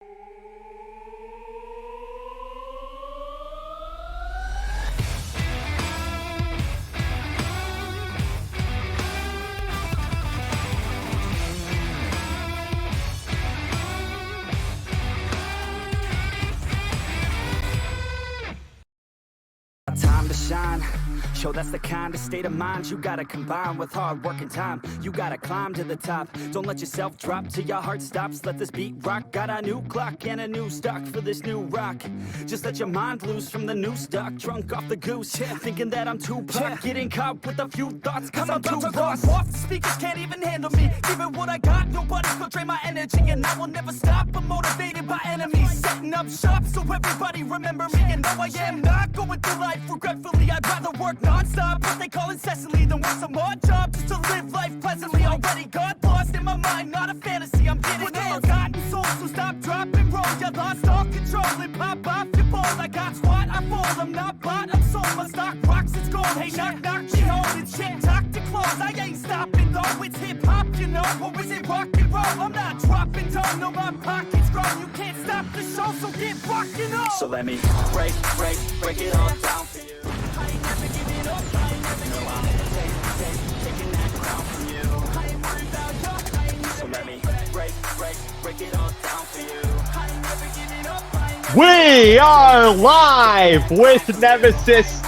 Time to shine. Yo, that's the kind of state of mind you gotta combine with hard work and time. You gotta climb to the top. Don't let yourself drop till your heart stops. Let this beat rock. Got a new clock and a new stock for this new rock. Just let your mind loose from the new stock. Drunk off the goose, thinking that I'm too pop. Getting caught with a few thoughts cause I'm too lost. Off the speakers can't even handle me. Giving what I got, nobody's gonna drain my energy. And I will never stop, I'm motivated by enemies. Setting up shop so everybody remember me. And no, I am not going through life regretfully. I'd rather work non-stop, what they call incessantly, than work some more job just to live life pleasantly. Already got lost in my mind, not a fantasy. I'm getting with a forgotten soul, so stop, drop, and roll. You lost all control and pop off your balls. I got squat, I fall, I'm not bought, I'm sold. My stock rocks, it's gold. Hey, knock, knock, she holding shit, talk to close. I ain't stopping though, it's hip-hop, you know. Or is it rock and roll? I'm not dropping down, no, my pocket's grown. You can't stop the show, so get rockin' on. So let me break it all down for you. I ain't never giving up, I ain't never giving up. Taking that crown from you. I ain't worried about you, I ain't never. So let me break it all down for you. I ain't never giving up, I ain't never. We are live with Nemesis,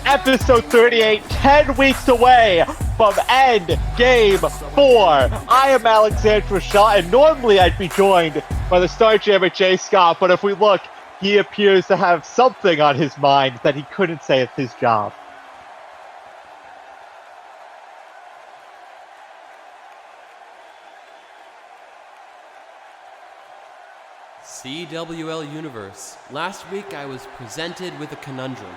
episode 38, 10 weeks away from end game 4. I am Alexandra Shaw, and normally I'd be joined by the Star Jammer Jay Scott, but if we look, he appears to have something on his mind that he couldn't say at his job. CWLUniverse. Last week I was presented with a conundrum.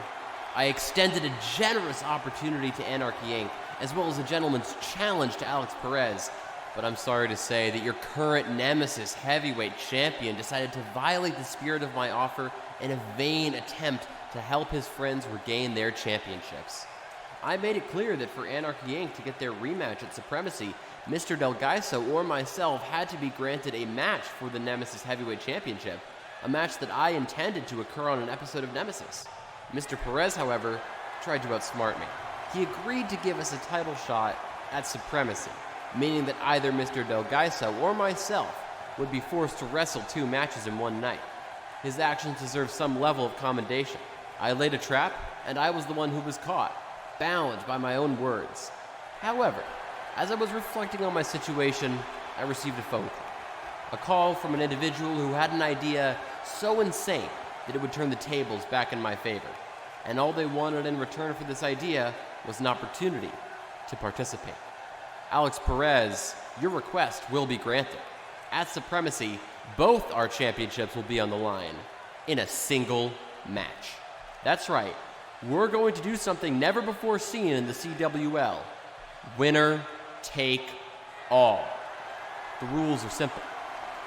I extended a generous opportunity to Anarchy Inc., as well as a gentleman's challenge to Alex Perez. But I'm sorry to say that your current Nemesis heavyweight champion decided to violate the spirit of my offer in a vain attempt to help his friends regain their championships. I made it clear that for Anarchy Inc. to get their rematch at Supremacy, Mr. Del Gaiso or myself had to be granted a match for the Nemesis heavyweight championship, a match that I intended to occur on an episode of Nemesis. Mr. Perez, however, tried to outsmart me. He agreed to give us a title shot at Supremacy, meaning that either Mr. Del Gaiso or myself would be forced to wrestle 2 matches in one night. His actions deserve some level of commendation. I laid a trap, and I was the one who was caught, bound by my own words. However, as I was reflecting on my situation, I received a phone call. A call from an individual who had an idea so insane that it would turn the tables back in my favor. And all they wanted in return for this idea was an opportunity to participate. Alex Perez, your request will be granted. At Supremacy, both our championships will be on the line in a single match. That's right, we're going to do something never before seen in the CWL. Winner take all. The rules are simple.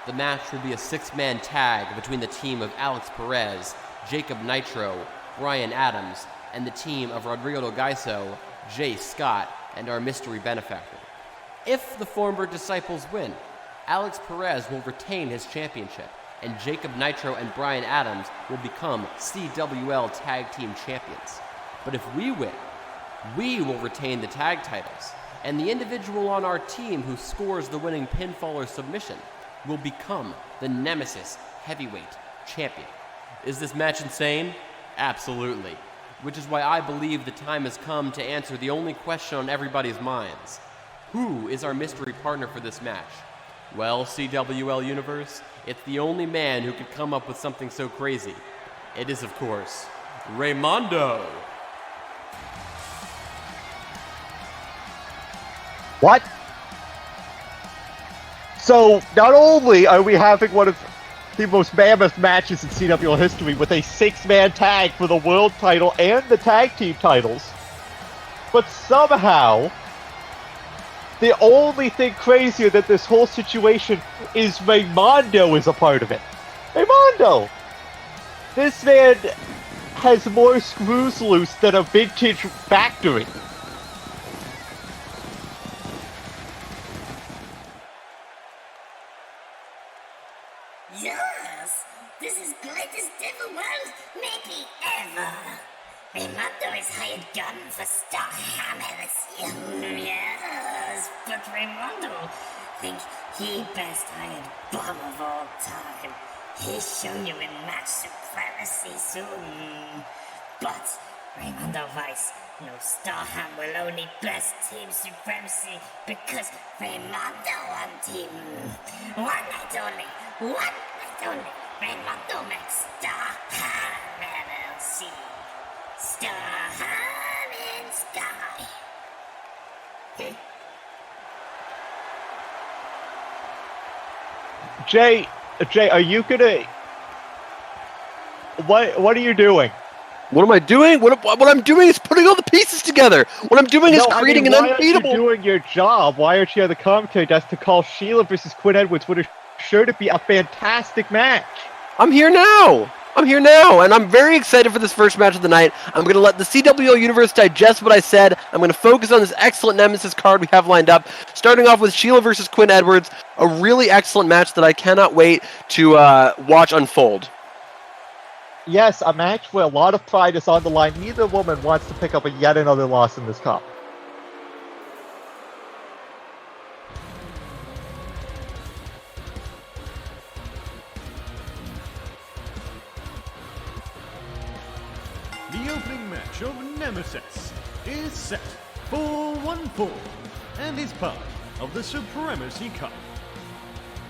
The match will be a 6-man tag between the team of Alex Perez, Jacob Nitro, Brian Adams, and the team of Rodrigo Del Gaiso, Jay Scott, and our mystery benefactor. If the former disciples win, Alex Perez will retain his championship, and Jacob Nitro and Brian Adams will become CWL Tag Team Champions. But if we win, we will retain the tag titles, and the individual on our team who scores the winning pinfall or submission will become the Nemesis Heavyweight Champion. Is this match insane? Absolutely. Which is why I believe the time has come to answer the only question on everybody's minds. Who is our mystery partner for this match? Well, CWLUniverse, it's the only man who could come up with something so crazy. It is, of course, Raymondo. What? So, not only are we having one of the most mammoth matches in CWL history with a 6-man tag for the world title and the tag team titles, but somehow, the only thing crazier than this whole situation is Raymondo is a part of it. Raymondo! This man has more screws loose than a vintage factory. Yeah, America's greatest devil world, maybe ever. Raimondo is hired gun for Star Hammer this year. Yes, but Raimondo think he best hired bomb of all time. He's shown you in match supremacy soon. But Raimondo Weiss, no Starham will only best team supremacy because Raimondo on team. One night only. Raimondo makes Starham LLC. Starham in Sky. Jay, are you gonna? What are you doing? What am I doing? What I'm doing is putting all the pieces together. What I'm doing is creating an unbeatable. Why aren't you doing your job? Why aren't you at the commentary desk to call Sheila versus Quinn Edwards? What is sure to be a fantastic match. I'm here now, and I'm very excited for this first match of the night. I'm going to let the CWLUniverse digest what I said. I'm going to focus on this excellent Nemesis card we have lined up, starting off with Sheila versus Quinn Edwards, a really excellent match that I cannot wait to watch unfold. Yes, a match where a lot of pride is on the line. Neither woman wants to pick up yet another loss in this cup. The opening match of Nemesis is set for 1 fall and is part of the Supremacy Cup.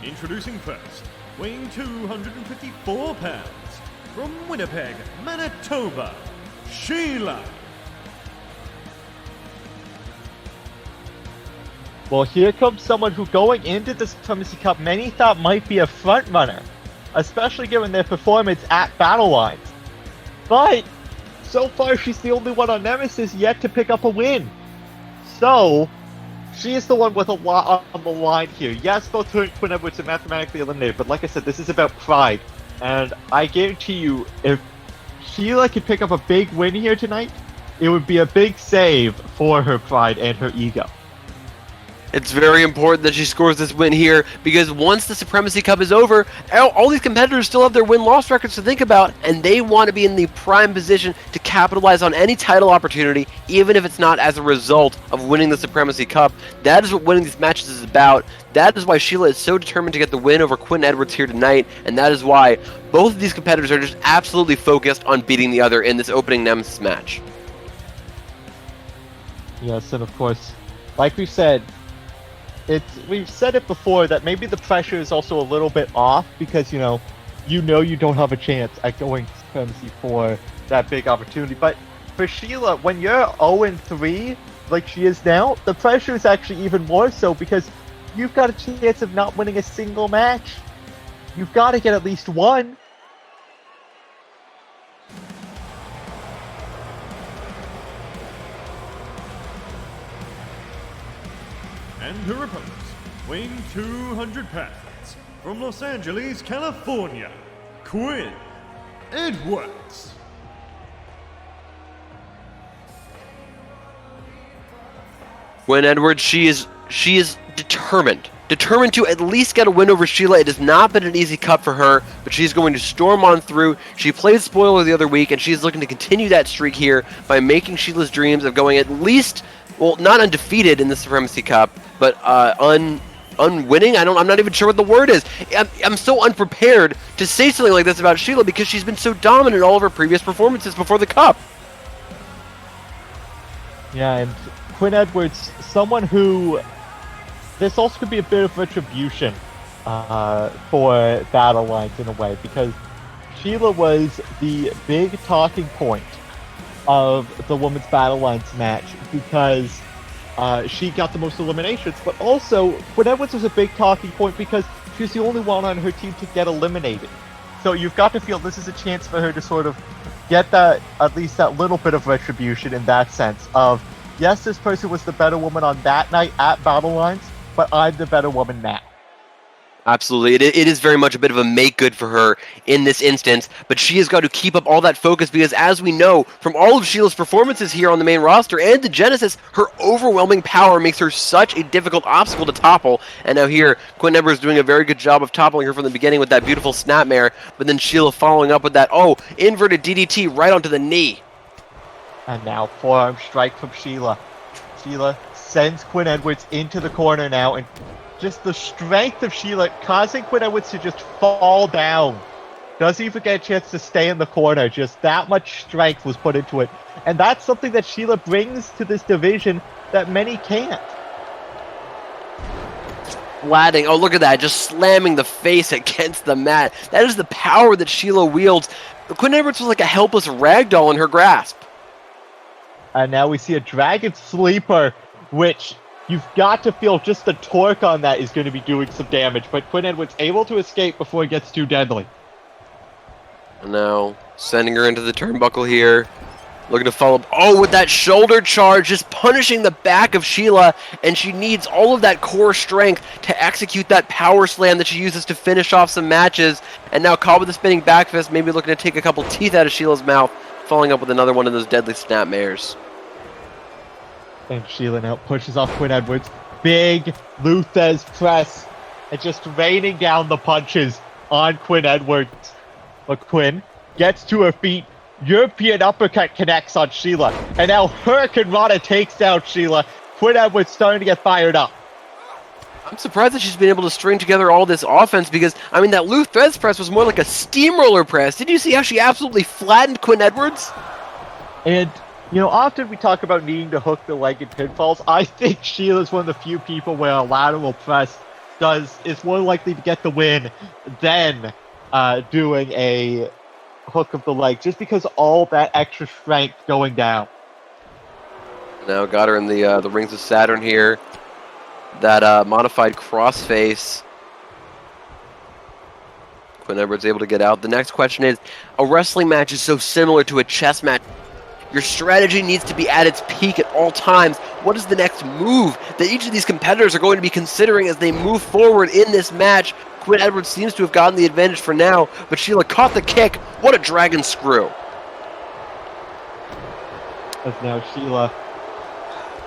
Introducing first, weighing 254 pounds, from Winnipeg, Manitoba, Sheila. Well, here comes someone who going into the Supremacy Cup many thought might be a front runner, especially given their performance at Battle Lines. But so far, she's the only one on Nemesis yet to pick up a win. So, she is the one with a lot on the line here. Yes, both her and Quinn Edwards are mathematically eliminated, but like I said, this is about pride. And I guarantee you, if Sheila could pick up a big win here tonight, it would be a big save for her pride and her ego. It's very important that she scores this win here, because once the Supremacy Cup is over, all these competitors still have their win-loss records to think about, and they want to be in the prime position to capitalize on any title opportunity, even if it's not as a result of winning the Supremacy Cup. That is what winning these matches is about. That is why Sheila is so determined to get the win over Quinn Edwards here tonight, and that is why both of these competitors are just absolutely focused on beating the other in this opening Nemesis match. Yes, and of course, like we said, we've said it before that maybe the pressure is also a little bit off because you don't have a chance at going to Supremacy for that big opportunity. But for Sheila, when you're 0-3 like she is now, the pressure is actually even more so because you've got a chance of not winning a single match. You've got to get at least one. And her opponent, weighing 200 pounds, from Los Angeles, California, Quinn Edwards. Quinn Edwards, she is determined to at least get a win over Sheila. It has not been an easy cup for her, but she's going to storm on through. She played spoiler the other week, and she's looking to continue that streak here by making Sheila's dreams of going at least, well, not undefeated in the Supremacy Cup, but unwinning. I'm not even sure what the word is. I'm so unprepared to say something like this about Sheila because she's been so dominant in all of her previous performances before the cup. Yeah, and Quinn Edwards, someone who this also could be a bit of retribution for Battle Lines in a way, because Sheila was the big talking point of the Women's Battle Lines match because she got the most eliminations, but also Quinn Edwards was a big talking point because she was the only one on her team to get eliminated. So you've got to feel this is a chance for her to sort of get that, at least that little bit of retribution in that sense of, yes, this person was the better woman on that night at Battle Lines, but I'm the better woman now. Absolutely. It is very much a bit of a make good for her in this instance, but she has got to keep up all that focus because, as we know from all of Sheila's performances here on the main roster and the Genesis, her overwhelming power makes her such a difficult obstacle to topple. And now here, Quinn Edwards doing a very good job of toppling her from the beginning with that beautiful snapmare, but then Sheila following up with that, inverted DDT right onto the knee. And now forearm strike from Sheila. Sheila sends Quinn Edwards into the corner now, and just the strength of Sheila causing Quinn Edwards to just fall down. Doesn't even get a chance to stay in the corner. Just that much strength was put into it. And that's something that Sheila brings to this division that many can't. Flatting. Oh, look at that. Just slamming the face against the mat. That is the power that Sheila wields. Quinn Edwards was like a helpless ragdoll in her grasp. And now we see a Dragon Sleeper, which you've got to feel just the torque on that is going to be doing some damage. But Quinn Edwards able to escape before it gets too deadly. And now sending her into the turnbuckle here. Looking to follow up. Oh, with that shoulder charge, just punishing the back of Sheila. And she needs all of that core strength to execute that power slam that she uses to finish off some matches. And now caught with the spinning back fist, maybe looking to take a couple teeth out of Sheila's mouth. Following up with another one of those deadly snapmares. And Sheila now pushes off Quinn Edwards. Big Luthez press. And just raining down the punches on Quinn Edwards. But Quinn gets to her feet. European uppercut connects on Sheila. And now Hurricane Rana takes down Sheila. Quinn Edwards starting to get fired up. I'm surprised that she's been able to string together all this offense because, I mean, that Luthez press was more like a steamroller press. Did you see how she absolutely flattened Quinn Edwards? And you know, often we talk about needing to hook the leg in pinfalls. I think Sheila's one of the few people where a lateral press is more likely to get the win than doing a hook of the leg, just because all that extra strength going down. Now got her in the Rings of Saturn here. That modified crossface. Quinn Edwards able to get out. The next question is, a wrestling match is so similar to a chess match. Your strategy needs to be at its peak at all times. What is the next move that each of these competitors are going to be considering as they move forward in this match? Quinn Edwards seems to have gotten the advantage for now, but Sheila caught the kick. What a dragon screw. As now Sheila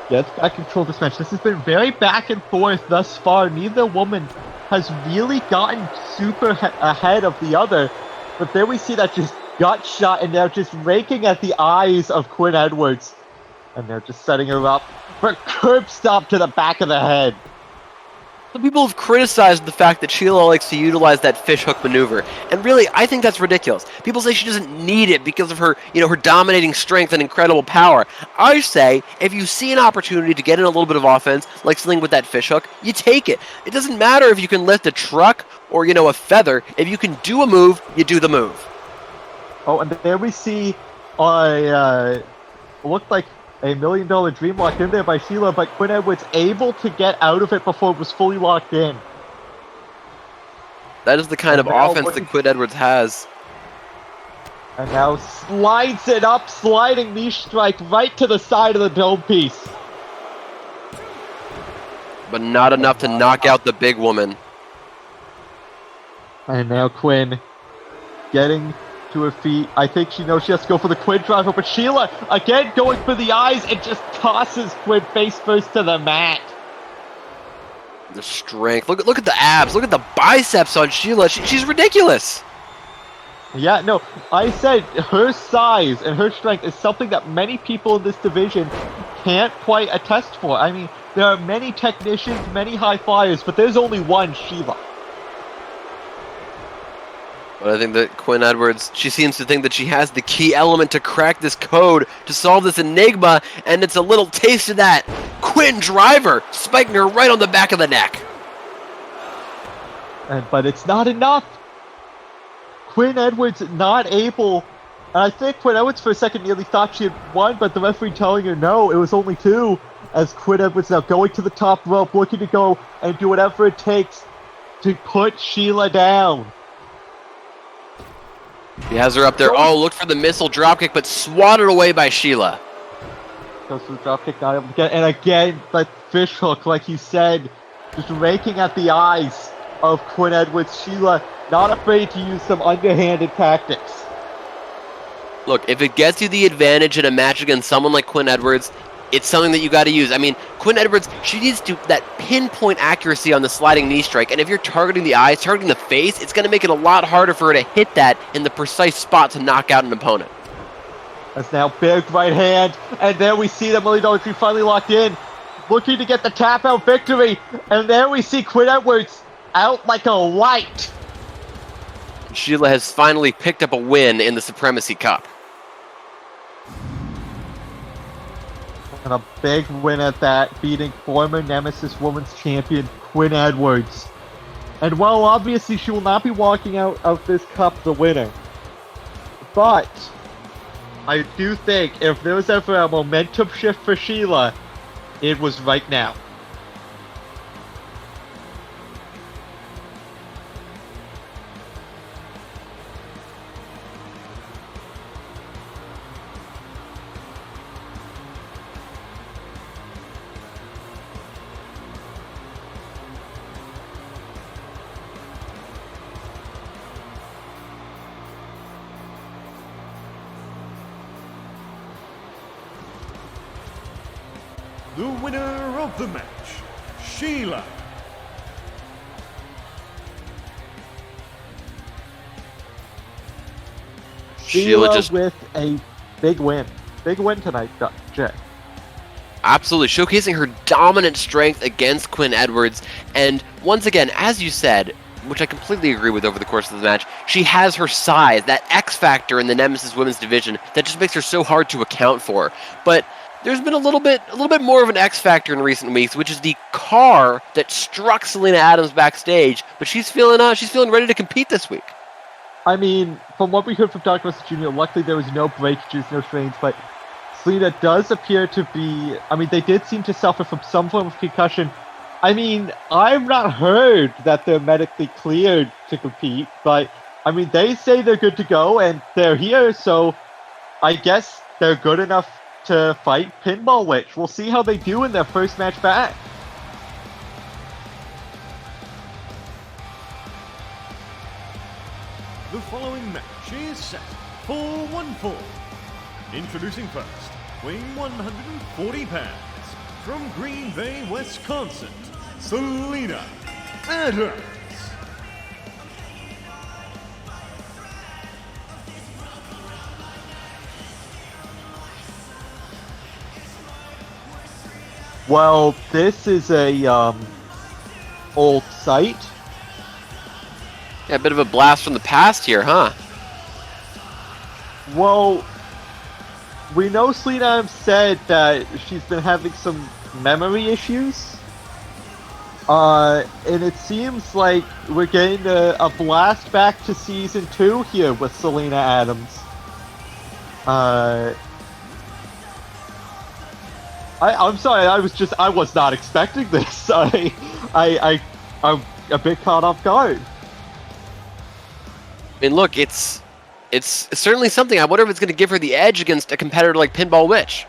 gets back control of this match. This has been very back and forth thus far. Neither woman has really gotten super ahead of the other. But there we see that just gut shot, and they're just raking at the eyes of Quinn Edwards. And they're just setting her up for a curb stop to the back of the head. Some people have criticized the fact that Sheila likes to utilize that fishhook maneuver, and really, I think that's ridiculous. People say she doesn't need it because of her, her dominating strength and incredible power. I say, if you see an opportunity to get in a little bit of offense, like something with that fishhook, you take it. It doesn't matter if you can lift a truck or, a feather. If you can do a move, you do the move. Oh, and there we see what looked like a $1 million dream locked in there by Sheila, but Quinn Edwards able to get out of it before it was fully locked in. That is the kind of offense that Quinn Edwards has. And now slides it up, sliding knee strike right to the side of the dome piece. But not enough to knock out the big woman. And now Quinn getting to her feet. I think she knows she has to go for the Quinn driver, but Sheila again going for the eyes and just tosses Quinn face first to the mat. The strength. Look at the abs. Look at the biceps on Sheila. She's ridiculous. Yeah, no, I said her size and her strength is something that many people in this division can't quite attest for. I mean, there are many technicians, many high flyers, but there's only one Sheila. But I think that Quinn Edwards, she seems to think that she has the key element to crack this code, to solve this enigma, and it's a little taste of that Quinn driver, spiking her right on the back of the neck. But it's not enough. Quinn Edwards not able, and I think Quinn Edwards for a second nearly thought she had won, but the referee telling her no, it was only 2, as Quinn Edwards now going to the top rope, looking to go and do whatever it takes to put Sheila down. He has her up there. Oh, look for the missile dropkick, but swatted away by Sheila. Goes for the dropkick, not able to get, and again, that fish hook, like you said, just raking at the eyes. of Quinn Edwards. Sheila not afraid to use some underhanded tactics. Look, if it gets you the advantage in a match against someone like Quinn Edwards, it's something that you got to use. I mean, Quinn Edwards, she needs to that pinpoint accuracy on the sliding knee strike, and if you're targeting the eyes, targeting the face, it's going to make it a lot harder for her to hit that in the precise spot to knock out an opponent. That's now big right hand, and there we see the $1 million tree finally locked in, looking to get the tap out victory, and there we see Quinn Edwards out like a light. Sheila has finally picked up a win in the Supremacy Cup. And a big win at that, beating former Nemesis Women's Champion Quinn Edwards. And while obviously she will not be walking out of this cup the winner, but I do think if there was ever a momentum shift for Sheila, it was right now. The winner of the match, Sheila. Sheila just with a big win. Big win tonight, Jay. absolutely showcasing her dominant strength against Quinn Edwards. And once again, as you said, which I completely agree with over the course of the match, she has her size, that X factor in the Nemesis women's division that just makes her so hard to account for. But there's been a little bit more of an X factor in recent weeks, which is the car that struck Selena Adams backstage. But she's feeling ready to compete this week. I mean, from what we heard from Dr. West Jr., luckily there was no breakages, no strains, but Selena does appear to be, I mean, they did seem to suffer from some form of concussion. I mean, I've not heard that they're medically cleared to compete, but, I mean, they say they're good to go, and they're here, so I guess they're good enough to fight Pinball Witch. We'll see how they do in their first match back. The following match is set for one fall. Introducing first, weighing 140 pounds, from Green Bay, Wisconsin, Selena Adams. Well, this is a old site. Yeah, a bit of a blast from the past here, huh? Well, we know Selena Adams said that she's been having some memory issues. And it seems like we're getting a blast back to Season 2 here with Selena Adams. I'm sorry, I was not expecting this. I'm a bit caught off guard. I mean, look, it's certainly something. I wonder if it's going to give her the edge against a competitor like Pinball Witch.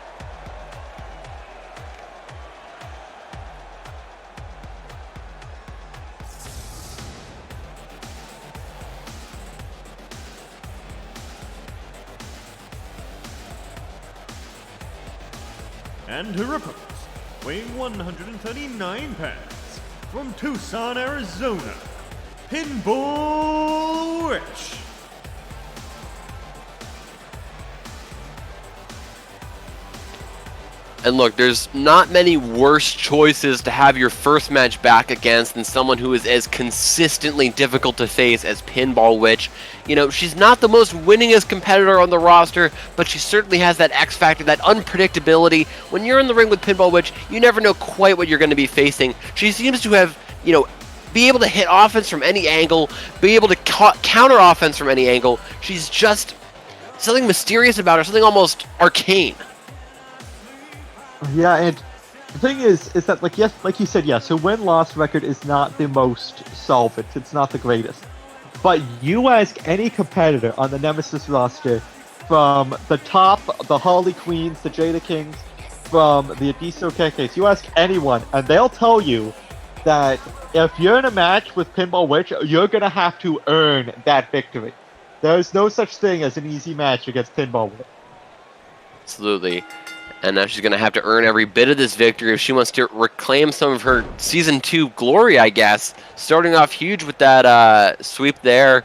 And her opponent, weighing 139 pounds, from Tucson, Arizona, Pinball Witch. And look, there's not many worse choices to have your first match back against than someone who is as consistently difficult to face as Pinball Witch. You know, she's not the most winningest competitor on the roster, but she certainly has that X factor, that unpredictability. When you're in the ring with Pinball Witch, you never know quite what you're going to be facing. She seems to have, be able to hit offense from any angle, be able to counter offense from any angle. She's just something mysterious about her, something almost arcane. Yeah, and the thing is that, like you said, yes, her win-loss record is not the most solvent. It's not the greatest. But you ask any competitor on the Nemesis roster, from the top, the Harley Queens, the Jada Kings, from the Adiso Kekes, you ask anyone, and they'll tell you that if you're in a match with Pinball Witch, you're going to have to earn that victory. There's no such thing as an easy match against Pinball Witch. Absolutely. And now she's going to have to earn every bit of this victory if she wants to reclaim some of her Season 2 glory, I guess. Starting off huge with that sweep there.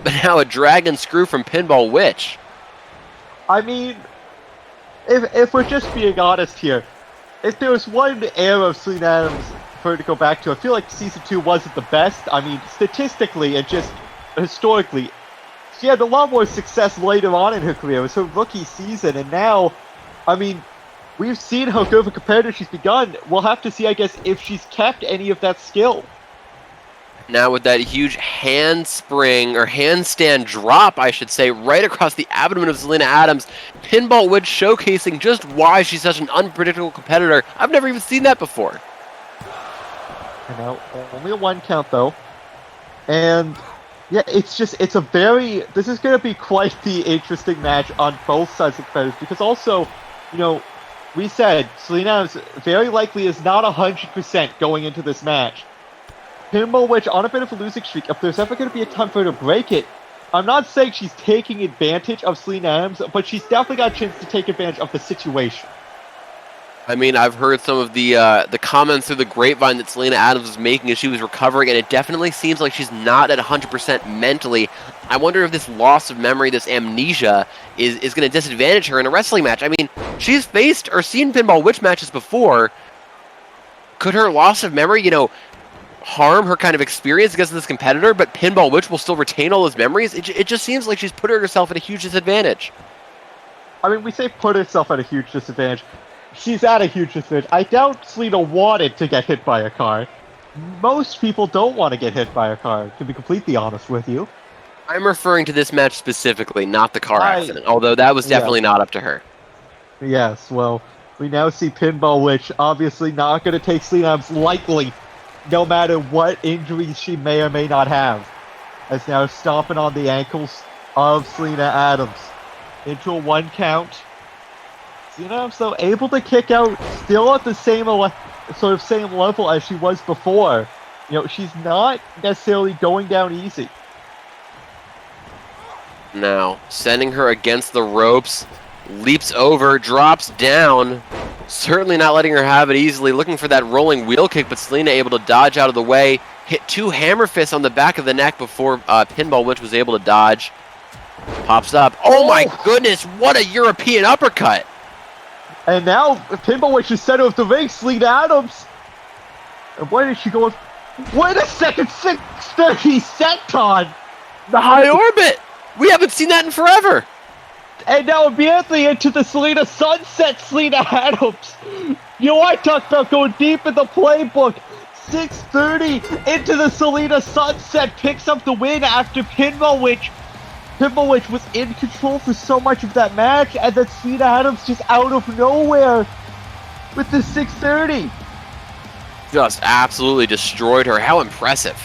But now a dragon screw from Pinball Witch. I mean, if we're just being honest here, if there was one era of Selena Adams for her to go back to, I feel like Season 2 wasn't the best. I mean, statistically and just historically, she had a lot more success later on in her career. It was her rookie season, and now, I mean, we've seen how good of a competitor she's begun. We'll have to see, I guess, if she's kept any of that skill. Now with that huge handspring, or handstand drop, I should say, right across the abdomen of Selena Adams, Pinball Witch showcasing just why she's such an unpredictable competitor. I've never even seen that before. You know, only a 1 count, though. And yeah, this is going to be quite the interesting match on both sides of competitors, because also, you know, we said Selena Adams very likely is not 100% going into this match. Pinball Witch on a bit of a losing streak. If there's ever going to be a time for her to break it, I'm not saying she's taking advantage of Selena Adams, but she's definitely got a chance to take advantage of the situation. I mean, I've heard some of the comments through the grapevine that Selena Adams was making as she was recovering, and it definitely seems like she's not at 100% mentally. I wonder if this loss of memory, this amnesia, is going to disadvantage her in a wrestling match. I mean, she's faced or seen Pinball Witch matches before. Could her loss of memory, harm her kind of experience against this competitor, but Pinball Witch will still retain all those memories? It just seems like she's put herself at a huge disadvantage. I mean, we say put herself at a huge disadvantage. She's at a huge disadvantage. I doubt Selena wanted to get hit by a car. Most people don't want to get hit by a car, to be completely honest with you. I'm referring to this match specifically, not the car accident, although that was definitely not up to her. Yes, well, we now see Pinball Witch obviously not going to take Selena Adams lightly, no matter what injuries she may or may not have. As now stomping on the ankles of Selena Adams. Into a 1 count. Selena Adams, though, able to kick out, still at the same level as she was before. She's not necessarily going down easy. Now, sending her against the ropes, leaps over, drops down. Certainly not letting her have it easily, looking for that rolling wheel kick, but Selena able to dodge out of the way. Hit 2 hammer fists on the back of the neck before Pinball Witch was able to dodge. Pops up. Oh my goodness, what a European uppercut! And now, Pinball Witch is center of the ring, Selena Adams. And where did she go? Wait a second, 630 senton! The high orbit! We haven't seen that in forever! And now immediately into the Selena Sunset, Selena Adams. I talked about going deep in the playbook. 630 into the Selena Sunset, picks up the win after Pinball Witch was in control for so much of that match, and then Selena Adams just out of nowhere with the 630. Just absolutely destroyed her. How impressive.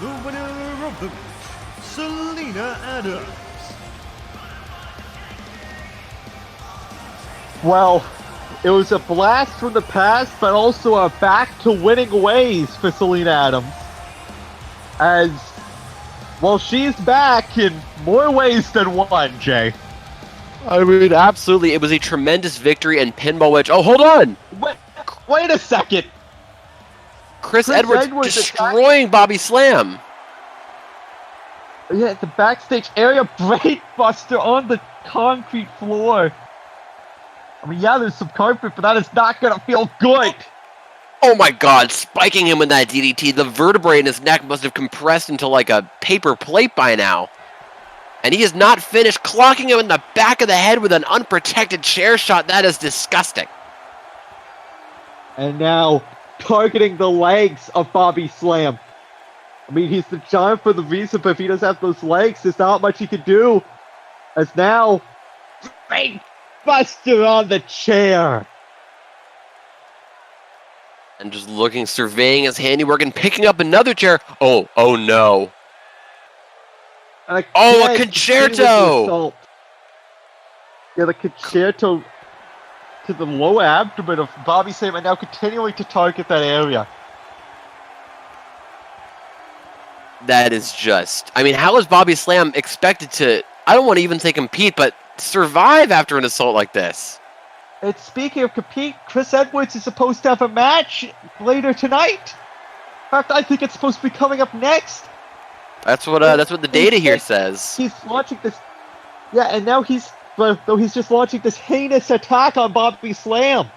The winner of the match, Selena Adams. Well, it was a blast from the past, but also a back to winning ways for Selena Adams. As, well, she's back in more ways than one, Jay. I mean, absolutely. It was a tremendous victory, and Pinball Witch... Oh, hold on! Wait a second! Chris Edwards destroying Bobby Slam. Yeah, the backstage area, Brainbuster on the concrete floor. I mean, yeah, there's some carpet, but that is not going to feel good. Oh my god, spiking him with that DDT. The vertebrae in his neck must have compressed into like a paper plate by now. And he is not finished, clocking him in the back of the head with an unprotected chair shot. That is disgusting. And now targeting the legs of Bobby Slam. I mean, he's the giant for the reason, but if he doesn't have those legs, there's not much he can do. As now, great buster on the chair. And just looking, surveying his handiwork and picking up another chair. Oh no. And Oh, a again, concerto! continuing with the assault. Yeah, the concerto to the lower abdomen of Bobby Slam, and now continuing to target that area. That is just... I mean, how is Bobby Slam expected to... I don't want to even say compete, but survive after an assault like this? And speaking of compete, Chris Edwards is supposed to have a match later tonight. In fact, I think it's supposed to be coming up next. That's what the data here says. He's launching this... Yeah, and now he's just launching this heinous attack on Bobby Slam.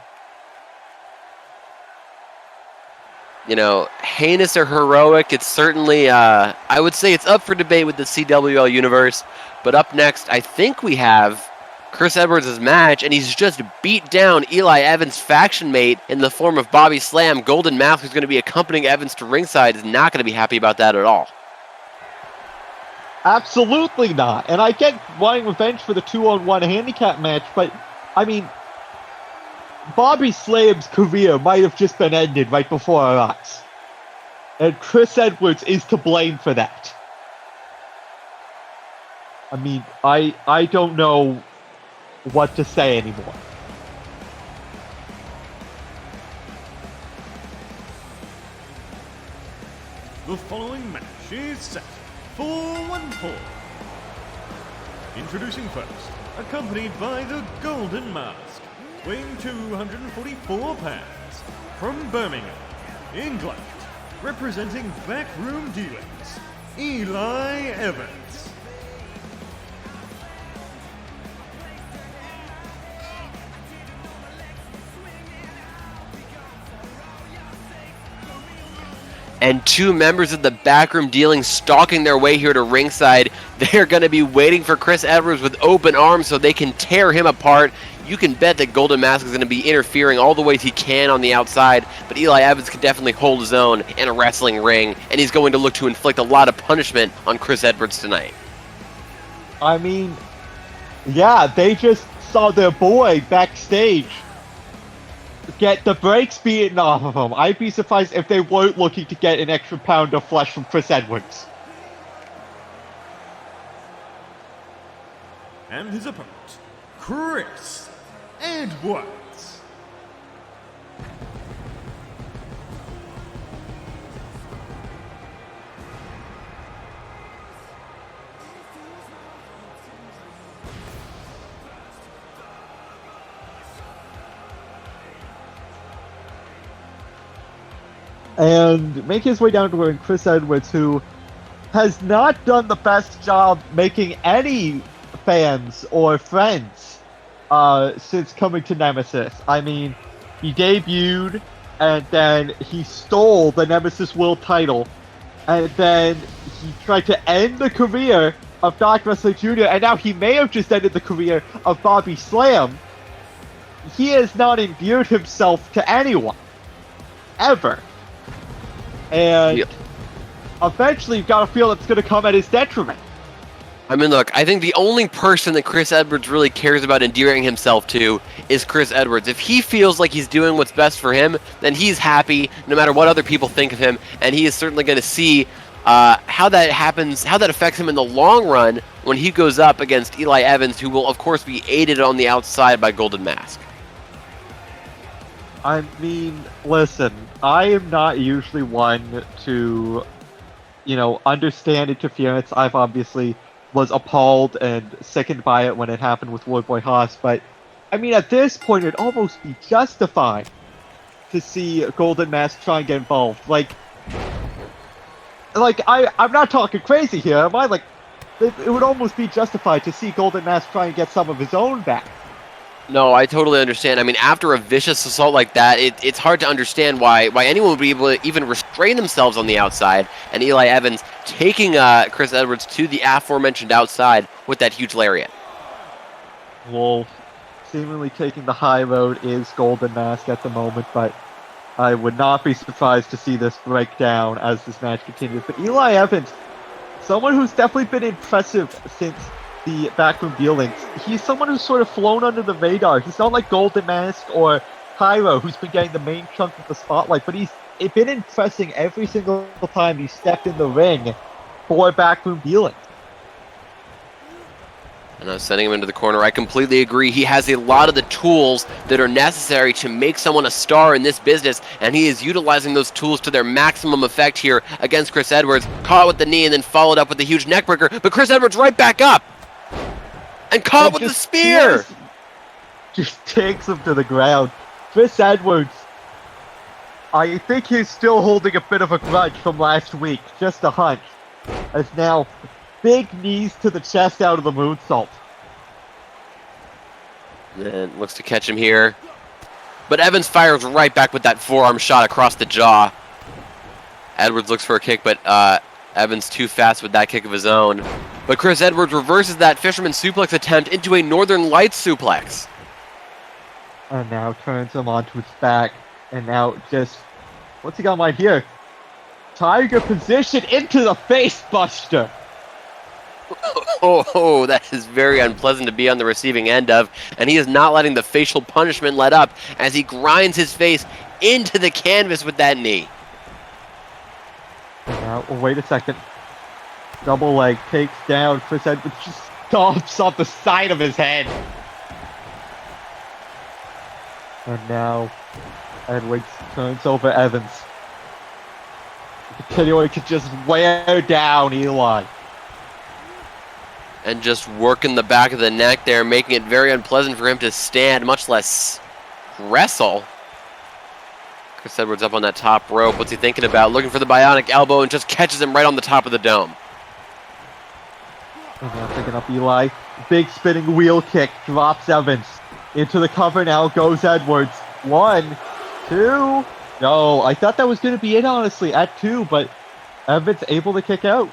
You know, heinous or heroic, it's certainly, I would say it's up for debate with the CWLUniverse. But up next, I think we have Chris Edwards' match, and he's just beat down Eli Evans' faction mate in the form of Bobby Slam. Golden Mask, who's going to be accompanying Evans to ringside, is not going to be happy about that at all. Absolutely not. And I get wanting revenge for the 2-on-1 handicap match, but, I mean, Bobby Slam's career might have just been ended right before our eyes. And Chris Edwards is to blame for that. I mean, I don't know what to say anymore. The following match is set for 1 fall. Introducing first, accompanied by the Golden Mask, weighing 244 pounds, from Birmingham, England, representing Backroom Dealings, Eli Evans. And two members of the Backroom Dealings stalking their way here to ringside. They're going to be waiting for Chris Edwards with open arms so they can tear him apart. You can bet that Golden Mask is going to be interfering all the ways he can on the outside, but Eli Evans can definitely hold his own in a wrestling ring, and he's going to look to inflict a lot of punishment on Chris Edwards tonight. I mean, yeah, they just saw their boy backstage get the brakes beaten off of him. I'd be surprised if they weren't looking to get an extra pound of flesh from Chris Edwards. And his opponent, Chris Edwards. And make his way down to where Chris Edwards, who has not done the best job making any fans or friends since coming to Nemesis. I mean, he debuted, and then he stole the Nemesis World title, and then he tried to end the career of Dark Wrestler Jr., and now he may have just ended the career of Bobby Slam. He has not endeared himself to anyone. Ever. And eventually you've got to feel it's going to come at his detriment. I mean, look, I think the only person that Chris Edwards really cares about endearing himself to is Chris Edwards. If he feels like he's doing what's best for him, then he's happy no matter what other people think of him, and he is certainly going to see how that happens, how that affects him in the long run when he goes up against Eli Evans, who will, of course, be aided on the outside by Golden Mask. I mean, listen, I am not usually one to, understand interference. I've obviously was appalled and sickened by it when it happened with Lloyd Boy Haas, but, I mean, at this point, it'd almost be justified to see Golden Mask try and get involved. I'm not talking crazy here, am I? It would almost be justified to see Golden Mask try and get some of his own back. No, I totally understand. I mean, after a vicious assault like that, it's hard to understand why anyone would be able to even restrain themselves on the outside. And Eli Evans taking Chris Edwards to the aforementioned outside with that huge lariat. Well, seemingly taking the high road is Golden Mask at the moment, but I would not be surprised to see this break down as this match continues. But Eli Evans, someone who's definitely been impressive since the backroom dealings. He's someone who's sort of flown under the radar. He's not like Golden Mask or Pyro, who's been getting the main chunk of the spotlight, but he's been impressing every single time he stepped in the ring for backroom dealings. And I'm sending him into the corner. I completely agree. He has a lot of the tools that are necessary to make someone a star in this business, and he is utilizing those tools to their maximum effect here against Chris Edwards. Caught with the knee and then followed up with a huge neckbreaker, but Chris Edwards right back up! And caught with the spear! Just takes him to the ground. Chris Edwards, I think he's still holding a bit of a grudge from last week, just a hunch, as now big knees to the chest out of the moonsault. And looks to catch him here. But Evans fires right back with that forearm shot across the jaw. Edwards looks for a kick, but Evans too fast with that kick of his own. But Chris Edwards reverses that fisherman suplex attempt into a Northern Lights suplex. And now turns him onto his back. And now just, what's he got in mind here? Tiger position into the face buster. Oh, that is very unpleasant to be on the receiving end of, and he is not letting the facial punishment let up as he grinds his face into the canvas with that knee. Now, wait a second. Double leg takes down Chris Edwards, just stomps off the side of his head. And now Edwards turns over Evans, continuing to just wear down Eli. And just working the back of the neck there, making it very unpleasant for him to stand, much less wrestle. Chris Edwards up on that top rope. What's he thinking about? Looking for the bionic elbow and just catches him right on the top of the dome. And now picking up Eli. Big spinning wheel kick drops Evans. Into the cover now goes Edwards. 1, 2. No, I thought that was going to be it, honestly, at 2, but Evans able to kick out.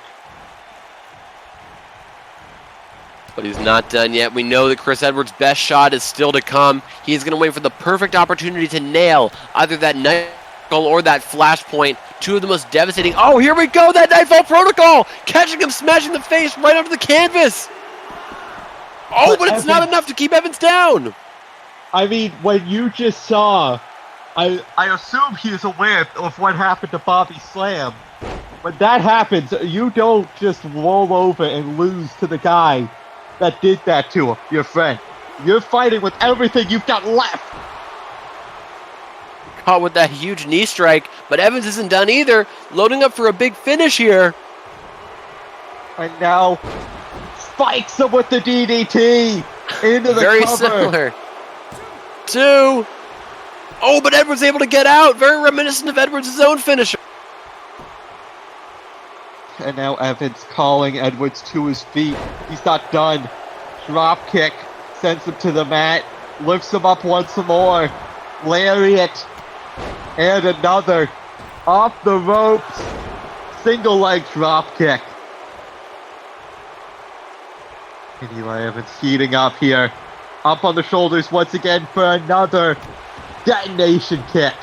But he's not done yet. We know that Chris Edwards' best shot is still to come. He's going to wait for the perfect opportunity to nail either that Nightfall or that Flashpoint. Two of the most devastating. Oh, here we go! That Nightfall Protocol! Catching him, smashing the face right onto the canvas! Oh, but it's not enough to keep Evans down! I mean, when you just saw, I assume he is aware of what happened to Bobby Slam. When that happens, you don't just roll over and lose to the guy that did that to him, your friend. You're fighting with everything you've got left. Caught with that huge knee strike, but Evans isn't done either. Loading up for a big finish here. And now spikes him with the DDT into the very cover. Similar. 2. Oh, but Edwards able to get out. Very reminiscent of Edwards' own finisher. And now Evans calling Edwards to his feet. He's not done. Drop kick. Sends him to the mat. Lifts him up once more. Lariat. And another. Off the ropes. Single leg drop kick. And Eli Evans heating up here. Up on the shoulders once again for another detonation kick.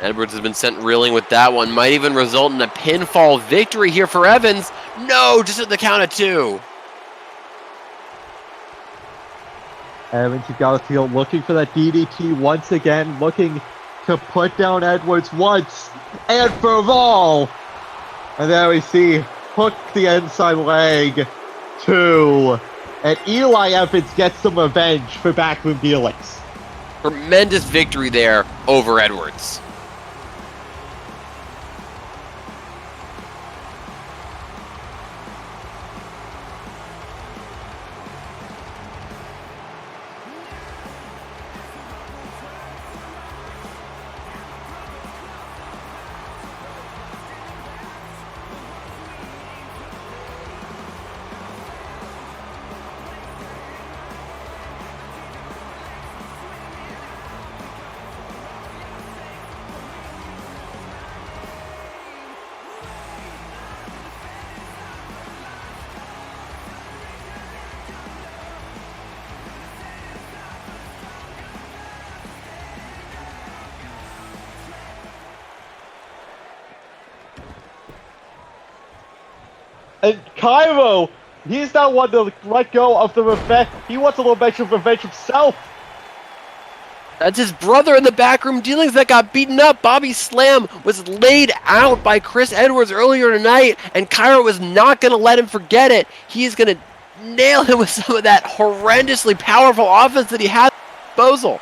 Edwards has been sent reeling with that one. Might even result in a pinfall victory here for Evans. No, just at the count of 2. Evans, you got to feel looking for that DDT once again. Looking to put down Edwards once and for all. And there we see hook the inside leg. 2. And Eli Evans gets some revenge for backroom dealings. Tremendous victory there over Edwards. And Cairo, he's not one to let go of the revenge. He wants a little bit of revenge himself. That's his brother in the backroom dealings that got beaten up. Bobby Slam was laid out by Chris Edwards earlier tonight, and Cairo is not going to let him forget it. He's going to nail him with some of that horrendously powerful offense that he had at his disposal.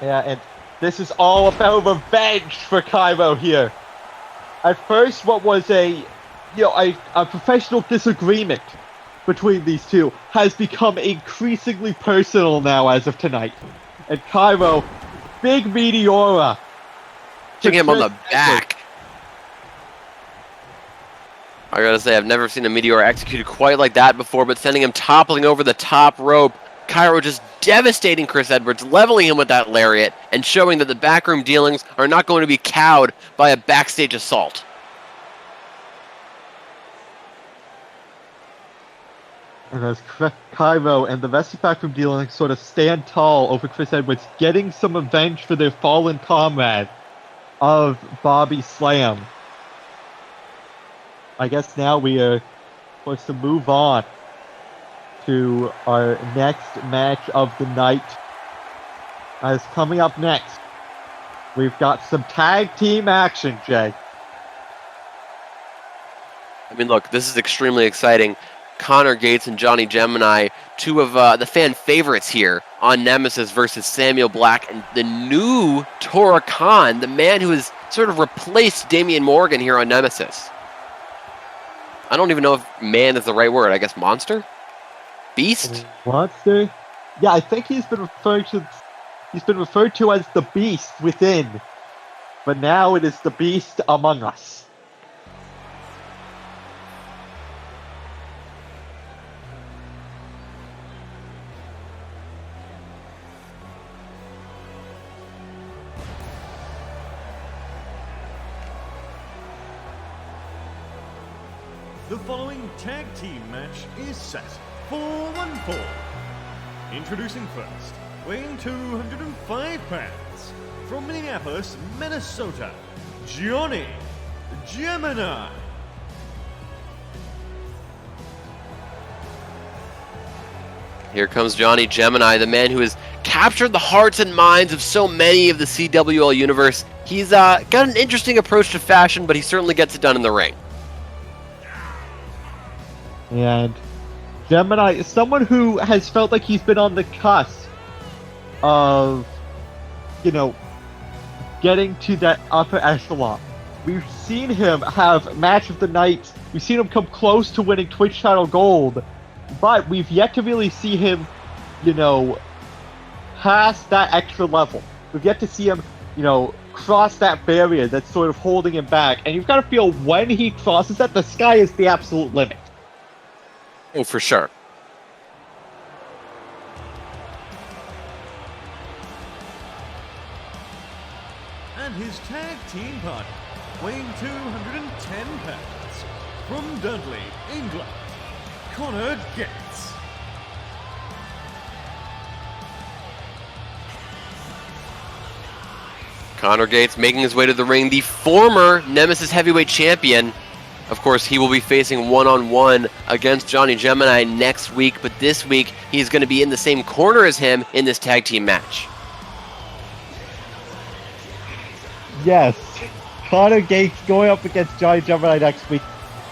Yeah, and this is all about revenge for Cairo here. At first, what was a professional disagreement between these two has become increasingly personal now as of tonight. And Cairo, big Meteora. Hitting him on the back. I gotta say, I've never seen a Meteor executed quite like that before, but sending him toppling over the top rope. Cairo just devastating Chris Edwards, leveling him with that lariat, and showing that the backroom dealings are not going to be cowed by a backstage assault. And as Cairo and the rest of backroom dealings sort of stand tall over Chris Edwards, getting some revenge for their fallen comrade of Bobby Slam. I guess now we are supposed to move on to our next match of the night. As coming up next, we've got some tag team action, Jay. I mean, look, this is extremely exciting. Connor Gates and Johnny Gemini, two of the fan favorites here on Nemesis versus Samuel Black and the new Tora Khan, the man who has sort of replaced Damian Morgan here on Nemesis. I don't even know if man is the right word. I guess monster? Beast? Monster? Yeah, I think he's been referred to as the Beast within. But now it is the Beast among us. The following tag team match is set for 1 fall. Introducing first, weighing 205 pounds, from Minneapolis, Minnesota, Johnny Gemini. Here comes Johnny Gemini, the man who has captured the hearts and minds of so many of the CWL universe. He's got an interesting approach to fashion, but he certainly gets it done in the ring. And Gemini is someone who has felt like he's been on the cusp of, getting to that upper echelon. We've seen him have match of the night. We've seen him come close to winning Twitch title gold, but we've yet to really see him, past that extra level. We've yet to see him, cross that barrier that's sort of holding him back. And you've got to feel when he crosses that, the sky is the absolute limit. Oh, for sure. And his tag team partner, weighing 210 pounds, from Dudley, England, Connor Gates. Connor Gates making his way to the ring, the former Nemesis heavyweight champion. Of course, he will be facing one-on-one against Johnny Gemini next week, but this week he's going to be in the same corner as him in this tag team match. Yes, Connor Gates going up against Johnny Gemini next week,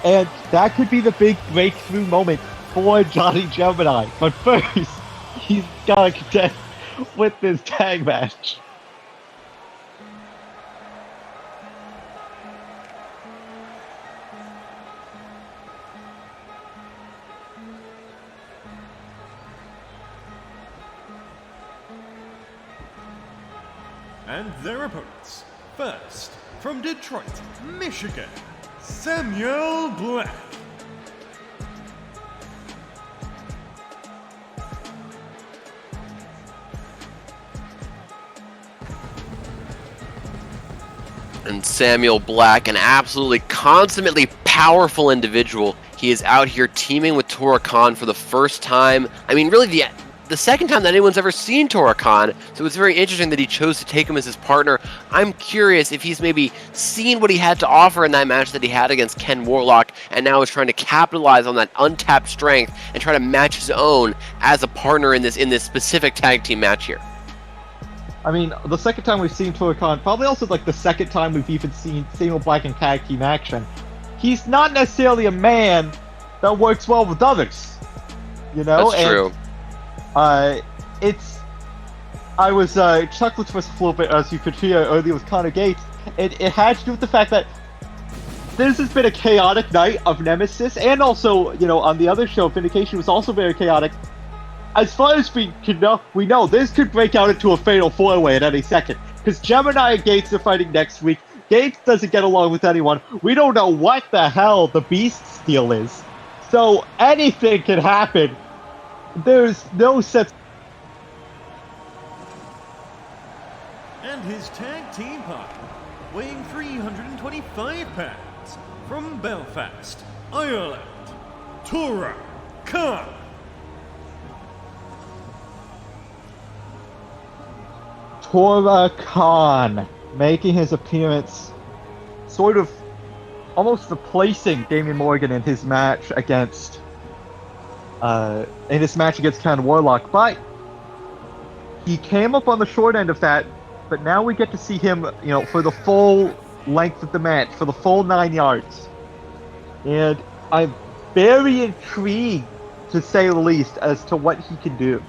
and that could be the big breakthrough moment for Johnny Gemini. But first, he's got to contest with this tag match. And their opponents. First, from Detroit, Michigan, Samuel Black. And Samuel Black, an absolutely consummately powerful individual. He is out here teaming with Tora Khan for the first time. I mean, really the second time that anyone's ever seen Tora Khan, so it's very interesting that he chose to take him as his partner. I'm curious if he's maybe seen what he had to offer in that match that he had against Ken Warlock, and now is trying to capitalize on that untapped strength and try to match his own as a partner in this specific tag team match here. I mean, the second time we've seen Tora Khan, probably also like the second time we've even seen Samuel Black in tag team action. He's not necessarily a man that works well with others, you know. That's true. I was chuckling to myself a little bit, as you could hear earlier with Connor Gates. It had to do with the fact that this has been a chaotic night of Nemesis, and also, you know, on the other show, Vindication was also very chaotic. As far as we know this could break out into a fatal four-way at any second. Because Gemini and Gates are fighting next week. Gates doesn't get along with anyone. We don't know what the hell the Beast's deal is. So anything can happen. There's no sense. And his tag team partner, weighing 325 pounds, from Belfast, Ireland, Tora Khan. Tora Khan making his appearance, sort of almost replacing Damian Morgan in his match against Ken Warlock, but he came up on the short end of that. But now we get to see him, you know, for the full length of the match, for the full 9 yards, and I'm very intrigued, to say the least, as to what he can do.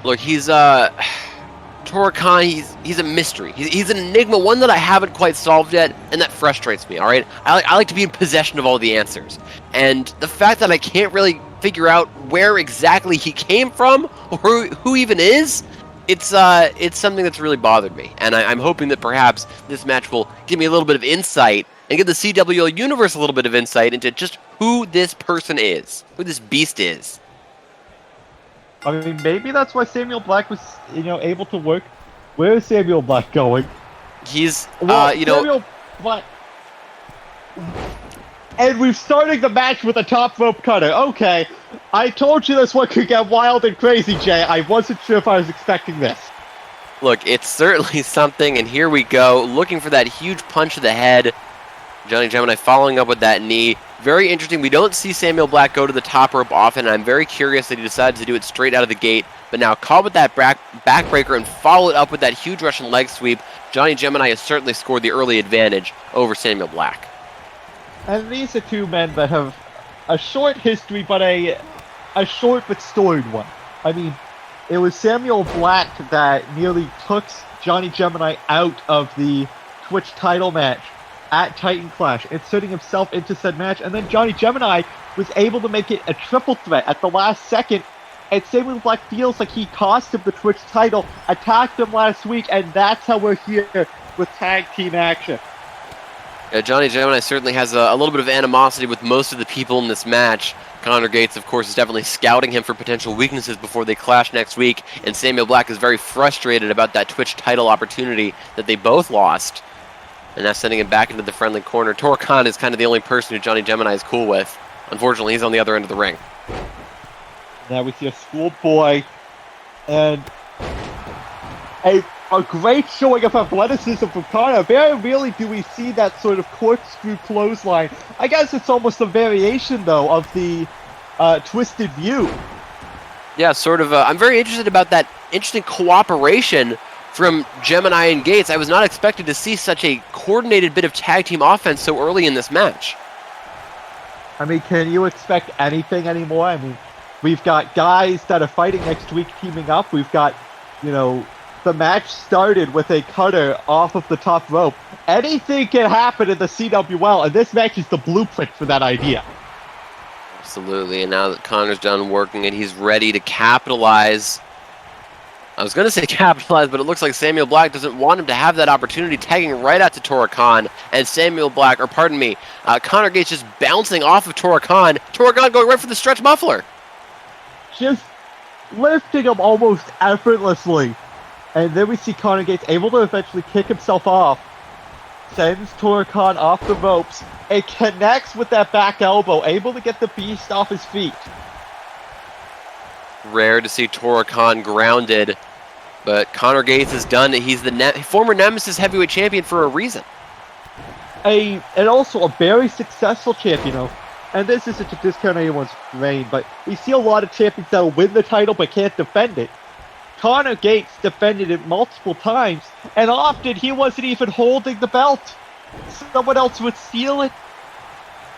Look, he's Tora Khan, he's a mystery. He's an enigma, one that I haven't quite solved yet, and that frustrates me, alright? I like to be in possession of all the answers. And the fact that I can't really figure out where exactly he came from, or who even is, it's something that's really bothered me. And I'm hoping that perhaps this match will give me a little bit of insight, and give the CWLUniverse a little bit of insight into just who this person is, who this beast is. I mean, maybe that's why Samuel Black was, you know, able to work. Where is Samuel Black going? He's, Samuel Black. And we're starting the match with a top rope cutter. Okay, I told you this one could get wild and crazy, Jay. I wasn't sure if I was expecting this. Look, it's certainly something, and here we go, looking for that huge punch to the head. Johnny Gemini following up with that knee. Very interesting. We don't see Samuel Black go to the top rope often, and I'm very curious that he decided to do it straight out of the gate. But now caught with that backbreaker and followed up with that huge Russian leg sweep. Johnny Gemini has certainly scored the early advantage over Samuel Black. And these are two men that have a short history, but a short but storied one. I mean, it was Samuel Black that nearly took Johnny Gemini out of the Twitch title match at Titan Clash, inserting himself into said match, and then Johnny Gemini was able to make it a triple threat at the last second, and Samuel Black feels like he cost him the Twitch title, attacked him last week, and that's how we're here with tag team action. Johnny Gemini certainly has a little bit of animosity with most of the people in this match. Connor Gates, of course, is definitely scouting him for potential weaknesses before they clash next week, and Samuel Black is very frustrated about that Twitch title opportunity that they both lost. And that's sending him back into the friendly corner. Tora Khan is kind of the only person who Johnny Gemini is cool with. Unfortunately, he's on the other end of the ring. Now we see a schoolboy and a great showing of athleticism from Khan. Very rarely do we see that sort of corkscrew clothesline. I guess it's almost a variation, though, of the twisted view. Yeah, sort of. I'm very interested about that interesting cooperation from Gemini and Gates. I was not expecting to see such a coordinated bit of tag team offense so early in this match. I mean, can you expect anything anymore? I mean, we've got guys that are fighting next week teaming up. We've got, you know, the match started with a cutter off of the top rope. Anything can happen in the CWL, and this match is the blueprint for that idea. Absolutely, and now that Connor's done working it, he's ready to capitalize. I was going to say capitalize, but it looks like Samuel Black doesn't want him to have that opportunity, tagging right out to Tora Khan, and Connor Gates just bouncing off of Tora Khan. Tora Khan going right for the stretch muffler. Just lifting him almost effortlessly. And then we see Connor Gates able to eventually kick himself off. Sends Tora Khan off the ropes. It connects with that back elbow, able to get the beast off his feet. Rare to see Tora Khan grounded, but Connor Gates has done it. He's the former Nemesis heavyweight champion for a reason. And also a very successful champion, and this isn't to discount anyone's reign, but we see a lot of champions that will win the title but can't defend it. Connor Gates defended it multiple times, and often he wasn't even holding the belt. Someone else would steal it.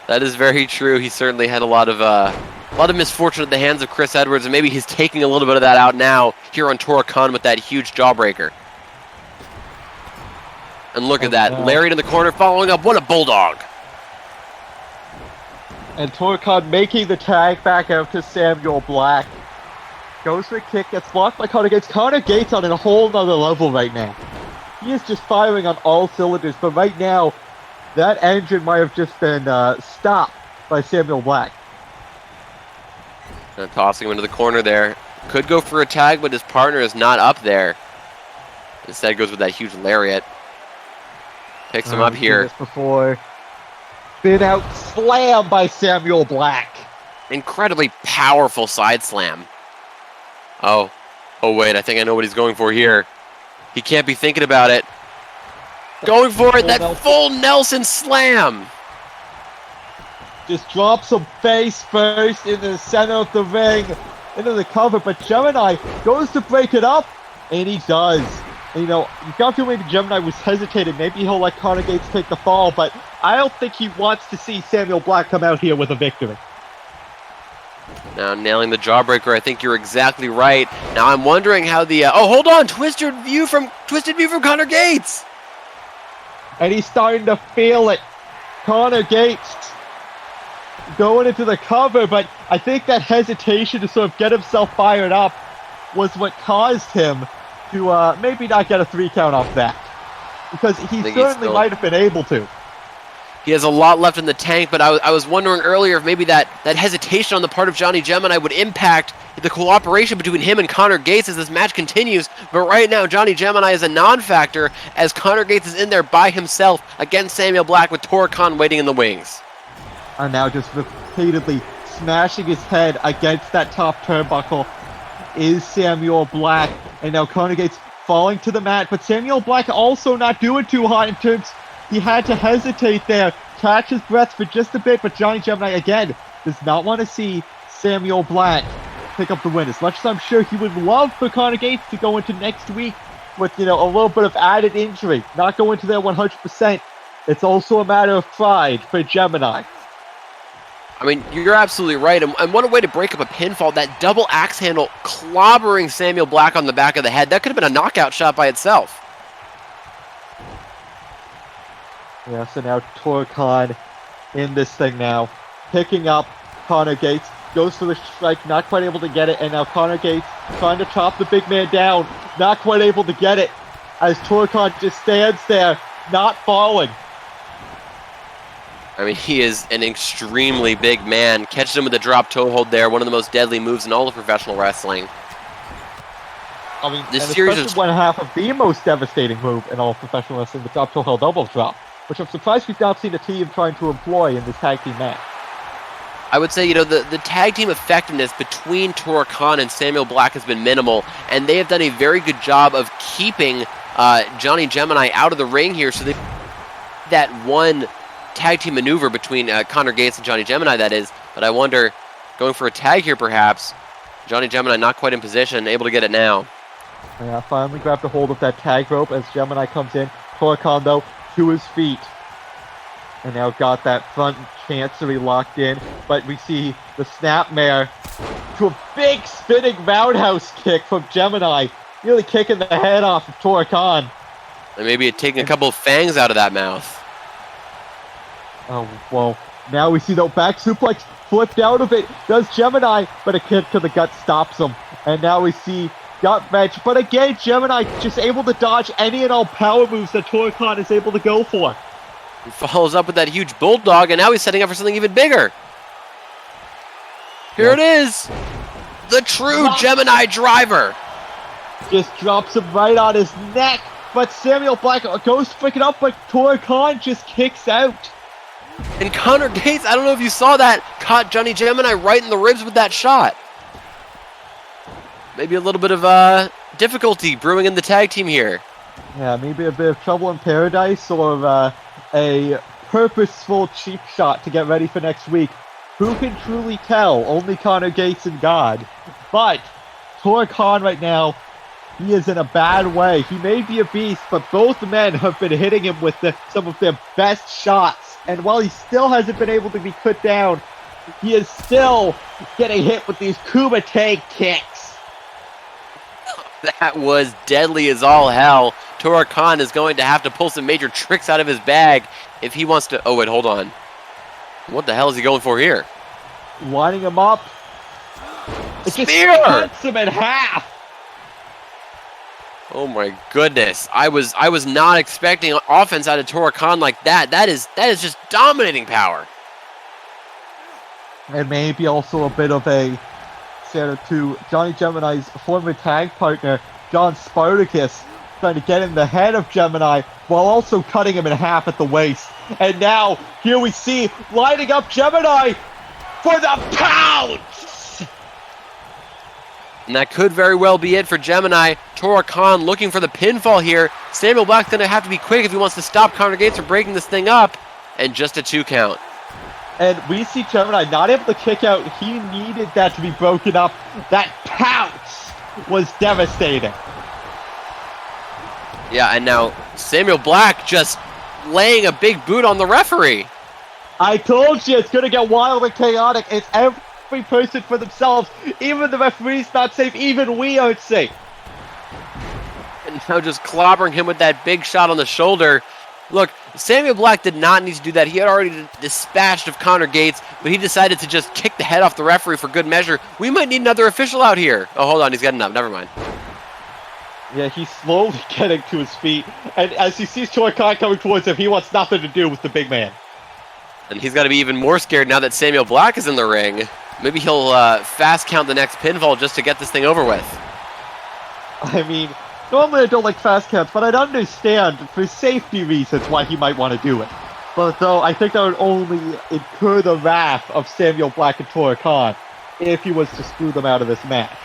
That is very true. He certainly had a lot of misfortune at the hands of Chris Edwards, and maybe he's taking a little bit of that out now here on Tora Khan with that huge jawbreaker. And look at that, lariat in the corner, following up. What a bulldog! And Tora Khan making the tag back out to Samuel Black. Goes for a kick, gets blocked by Connor Gates. Connor Gates on a whole nother level right now. He is just firing on all cylinders, but right now, that engine might have just been stopped by Samuel Black. And tossing him into the corner there. Could go for a tag, but his partner is not up there. Instead goes with that huge lariat. Picks him up here. Before. Been out slammed by Samuel Black. Incredibly powerful side slam. Oh wait, I think I know what he's going for here. He can't be thinking about it. Going for it, that full Nelson slam. Just drops him face first into the center of the ring, into the cover, but Gemini goes to break it up, and he does. And, you got to maybe Gemini was hesitating. Maybe he'll let Connor Gates take the fall, but I don't think he wants to see Samuel Black come out here with a victory. Now nailing the jawbreaker, I think you're exactly right. Now I'm wondering how the hold on, twisted view from Connor Gates. And he's starting to feel it. Connor Gates going into the cover, but I think that hesitation to sort of get himself fired up was what caused him to maybe not get a 3 count off that. Because he certainly might have been able to. He has a lot left in the tank, but I was wondering earlier if maybe that hesitation on the part of Johnny Gemini would impact the cooperation between him and Connor Gates as this match continues. But right now, Johnny Gemini is a non-factor as Connor Gates is in there by himself against Samuel Black with Tora Khan waiting in the wings. And now just repeatedly smashing his head against that top turnbuckle is Samuel Black. And now Connor Gates falling to the mat, but Samuel Black also not doing too hot in terms. He had to hesitate there, catch his breath for just a bit, but Johnny Gemini, again, does not want to see Samuel Black pick up the win. As much as I'm sure he would love for Connor Gates to go into next week with, a little bit of added injury, not go into there 100%, it's also a matter of pride for Gemini. I mean, you're absolutely right, and what a way to break up a pinfall. That double axe handle clobbering Samuel Black on the back of the head. That could have been a knockout shot by itself. Yeah, so now Tora Khan in this thing now. Picking up Connor Gates. Goes for the strike, not quite able to get it. And now Connor Gates trying to chop the big man down. Not quite able to get it. As Tora Khan just stands there, not falling. I mean, he is an extremely big man. Catches him with a drop toe hold there. One of the most deadly moves in all of professional wrestling. I mean, this series is one half of the most devastating move in all of professional wrestling, the drop toe hold double drop, which I'm surprised we've not seen a team trying to employ in this tag team match. I would say, the tag team effectiveness between Tora Khan and Samuel Black has been minimal, and they have done a very good job of keeping Johnny Gemini out of the ring here, so they that one tag team maneuver between Connor Gates and Johnny Gemini, that is. But I wonder, going for a tag here perhaps, Johnny Gemini not quite in position, able to get it now. Yeah, finally grabbed a hold of that tag rope as Gemini comes in. Tora Khan, though, to his feet. And now got that front chancery locked in. But we see the snapmare to a big spinning roundhouse kick from Gemini. Really kicking the head off of Tora Khan. And maybe taking a couple of fangs out of that mouth. Oh, well, now we see the back suplex flipped out of it. Does Gemini, but a kick to the gut stops him. And now we see gut wrench. But again, Gemini just able to dodge any and all power moves that Tora Khan is able to go for. He follows up with that huge bulldog, and now he's setting up for something even bigger. Here it is. The true Gemini driver. Just drops him right on his neck. But Samuel Black goes to pick it up, but Tora Khan just kicks out. And Connor Gates, I don't know if you saw that, caught Johnny Gemini right in the ribs with that shot. maybe a little bit of difficulty brewing in the tag team here. Yeah, maybe a bit of trouble in paradise or a purposeful cheap shot to get ready for next week. Who can truly tell? Only Connor Gates and God. But Tor Khan right now, he is in a bad way. He may be a beast, but both men have been hitting him with some of their best shots. And while he still hasn't been able to be put down, he is still getting hit with these Kumite kicks. That was deadly as all hell. Tor Khan is going to have to pull some major tricks out of his bag if he wants to... Oh, wait, hold on. What the hell is he going for here? Lining him up. It just Spear! cuts him in half. Oh my goodness. I was not expecting offense out of Tor Khan like that. That is just dominating power. And maybe also a bit of a shout out to Johnny Gemini's former tag partner, John Spartacus, trying to get in the head of Gemini while also cutting him in half at the waist. And now, here we see, lining up Gemini for the pounce! And that could very well be it for Gemini. Tor Khan looking for the pinfall here. Samuel Black's going to have to be quick if he wants to stop Connor Gates from breaking this thing up. And just a 2 count. And we see Gemini not able to kick out. He needed that to be broken up. That pounce was devastating. Yeah, and now Samuel Black just laying a big boot on the referee. I told you it's going to get wild and chaotic. It's every person for themselves. Even the referee's not safe. Even we aren't safe. And now just clobbering him with that big shot on the shoulder. Look, Samuel Black did not need to do that. He had already dispatched of Connor Gates, but he decided to just kick the head off the referee for good measure. We might need another official out here. Oh, hold on. He's getting up. Never mind. Yeah, he's slowly getting to his feet. And as he sees Tor Khan coming towards him, he wants nothing to do with the big man. And he's got to be even more scared now that Samuel Black is in the ring. Maybe he'll fast count the next pinfall just to get this thing over with. I mean, normally I don't like fast counts, but I'd understand for safety reasons why he might want to do it. But though, I think that would only incur the wrath of Samuel Black and Tor Khan if he was to screw them out of this match.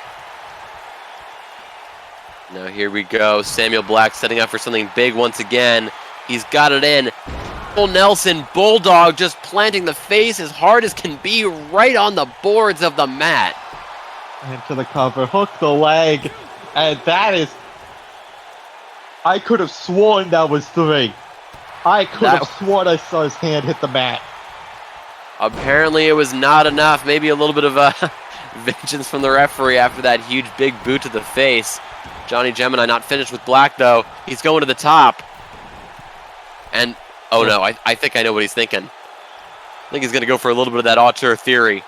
Now here we go. Samuel Black setting up for something big once again. He's got it in. Nelson Bulldog just planting the face as hard as can be right on the boards of the mat. Into the cover, hook the leg, and that is... I could have sworn that was 3. I could have sworn I saw his hand hit the mat. Apparently it was not enough. Maybe a little bit of vengeance from the referee after that huge big boot to the face. Johnny Gemini not finished with Black, though. He's going to the top. And, oh no, I think I know what he's thinking. I think he's going to go for a little bit of that auteur theory.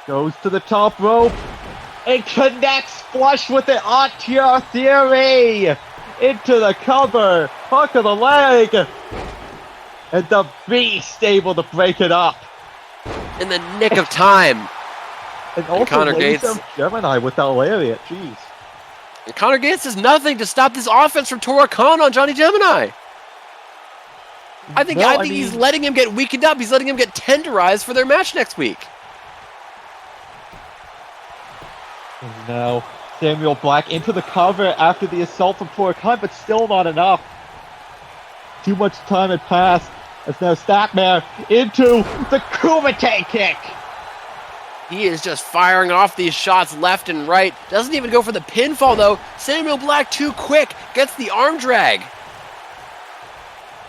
Goes to the top rope. And connects flush with the auteur theory. Into the cover. Hook of the leg. And the Beast able to break it up. In the nick of time. And also Connor lays Gates. down Gemini with that lariat. Jeez. And Connor Gates does nothing to stop this offense from Tor Khan on Johnny Gemini. I think he's letting him get weakened up. He's letting him get tenderized for their match next week. And now Samuel Black into the cover after the assault from Tor Khan, but still not enough. Too much time had passed. As now Statmare into the Kumite kick. He is just firing off these shots left and right. Doesn't even go for the pinfall, though. Samuel Black too quick. Gets the arm drag.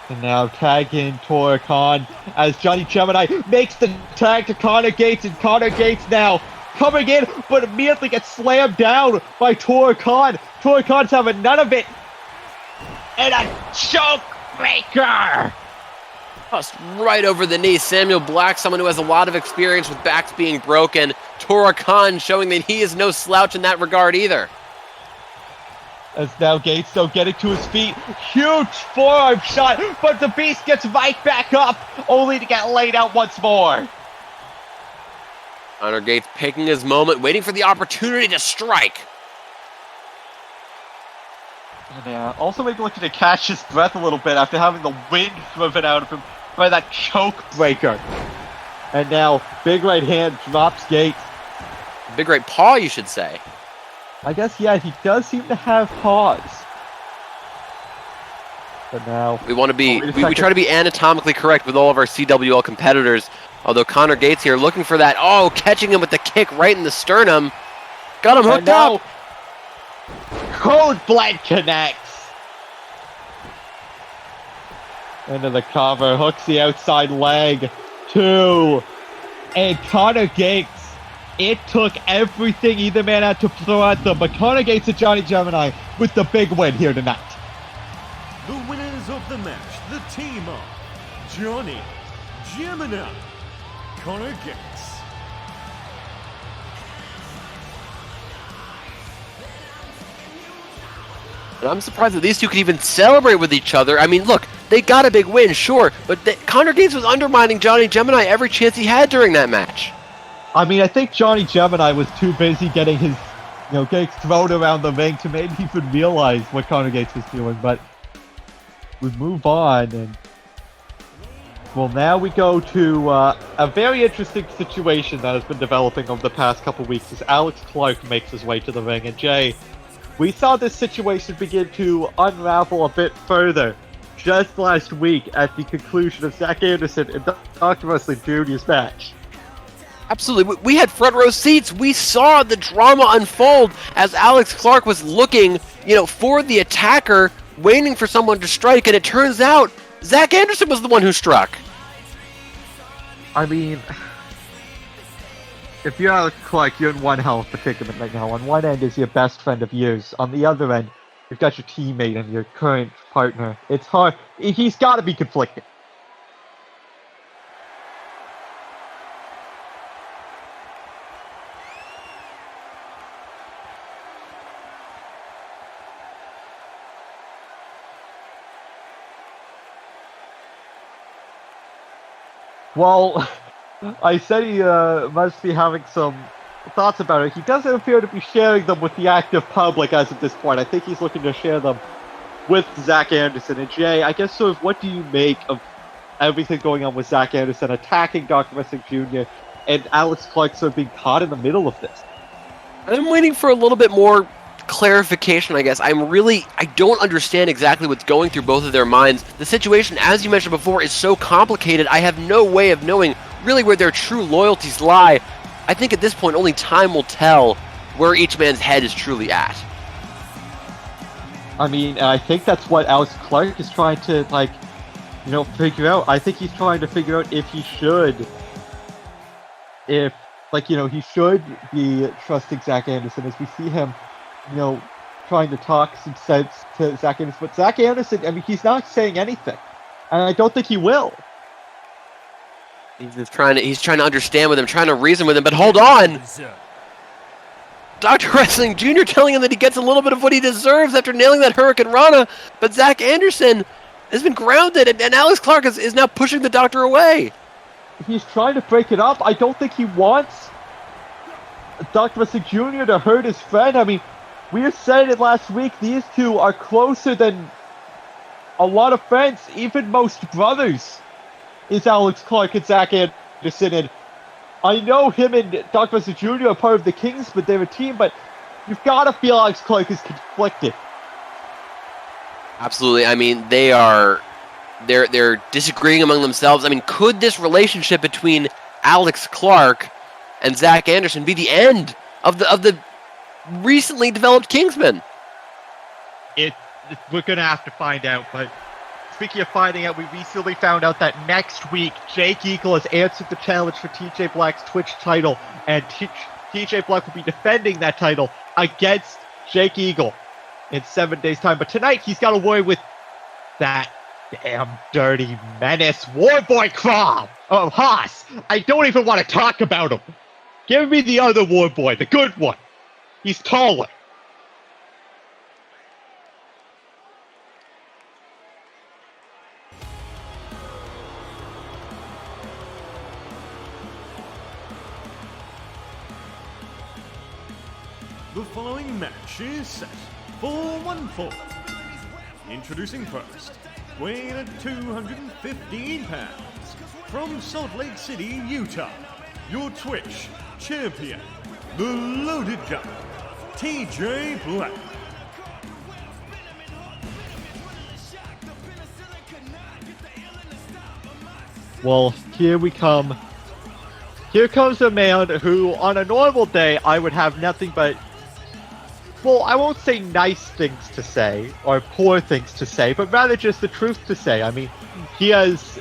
And now tag in Tor Khan as Johnny Gemini makes the tag to Connor Gates. And Connor Gates now coming in, but immediately gets slammed down by Tor Khan. Tor Khan's having none of it. And a choke breaker. Just right over the knee. Samuel Black, someone who has a lot of experience with backs being broken. Tor Khan showing that he is no slouch in that regard either. As now Gates though getting to his feet. Huge forearm shot, but the Beast gets right back up, only to get laid out once more. Connor Gates picking his moment, waiting for the opportunity to strike. Yeah, also maybe looking to catch his breath a little bit after having the wind driven out of him by that choke breaker. And now, big right hand drops Gates. big right paw, you should say. I guess, yeah, he does seem to have paws. But now... We want to be, wait a we second. try to be anatomically correct with all of our CWL competitors. Although Connor Gates here looking for that, catching him with the kick right in the sternum. Got him hooked up. Code Blood connects. Into the cover, hooks the outside leg. 2. And Connor Gates, it took everything either man had to throw at them, but Connor Gates and Johnny Gemini with the big win here tonight. The winners of the match, the team of Johnny Gemini, Connor Gates. And I'm surprised that these two could even celebrate with each other. I mean, look, they got a big win, sure, but Connor Gates was undermining Johnny Gemini every chance he had during that match. I mean, I think Johnny Gemini was too busy getting his, Gates thrown around the ring to maybe even realize what Connor Gates was doing, but we move on, and well, now we go to a very interesting situation that has been developing over the past couple weeks as Alex Clark makes his way to the ring, and Jay, we saw this situation begin to unravel a bit further just last week at the conclusion of Zach Anderson and Dr. Wrestling Jr.'s match. Absolutely. We had front row seats. We saw the drama unfold as Alex Clark was looking, for the attacker, waiting for someone to strike, and it turns out Zach Anderson was the one who struck. I mean, if you're Alex Clark, you're in one hell of a predicament right now. On one end is your best friend of years. On the other end, you've got your teammate and your current partner. It's hard. He's got to be conflicted. Well, I said he must be having some thoughts about it. He doesn't appear to be sharing them with the active public as of this point. I think he's looking to share them with Zach Anderson. And Jay, I guess sort of what do you make of everything going on with Zach Anderson attacking Dr. Wrestling Jr. and Alex Clark sort of being caught in the middle of this? I'm waiting for a little bit more clarification, I guess. I don't understand exactly what's going through both of their minds. The situation, as you mentioned before, is so complicated. I have no way of knowing really where their true loyalties lie. I think at this point only time will tell where each man's head is truly at. I mean, I think that's what Alex Clark is trying to, figure out. I think he's trying to figure out if he should be trusting Zach Anderson as we see him, trying to talk some sense to Zach Anderson. But Zach Anderson, I mean, he's not saying anything. And I don't think he will. He's trying to understand with him, trying to reason with him, but hold on! Dr. Wrestling Jr. telling him that he gets a little bit of what he deserves after nailing that Hurricane Rana, but Zach Anderson has been grounded, and Alex Clark is now pushing the doctor away. He's trying to break it up. I don't think he wants Dr. Wrestling Jr. to hurt his friend. I mean, we said it last week, these two are closer than a lot of friends, even most brothers, is Alex Clark and Zach Anderson. And I know him and Dr. Wrestling Jr. are part of the Kings, but they're a team, but you've got to feel Alex Clark is conflicted. Absolutely. I mean, they're disagreeing among themselves. I mean, could this relationship between Alex Clark and Zach Anderson be the end of the recently developed Kingsmen? We're going to have to find out, but speaking of finding out, we recently found out that next week, Jake Eagle has answered the challenge for TJ Black's Twitch title, and TJ Black will be defending that title against Jake Eagle in 7 days' time. But tonight, he's got to worry with that damn dirty menace, Warboy Crawl of Haas. I don't even want to talk about him. Give me the other Warboy, the good one. He's taller. The following match is set for 1 fall. Introducing first, weighing at 215 pounds, from Salt Lake City, Utah, your Twitch champion, the loaded gun, TJ Black. Well, here we come. Here comes a man who, on a normal day, I would have nothing but, well, I won't say nice things to say, or poor things to say, but rather just the truth to say. I mean, he has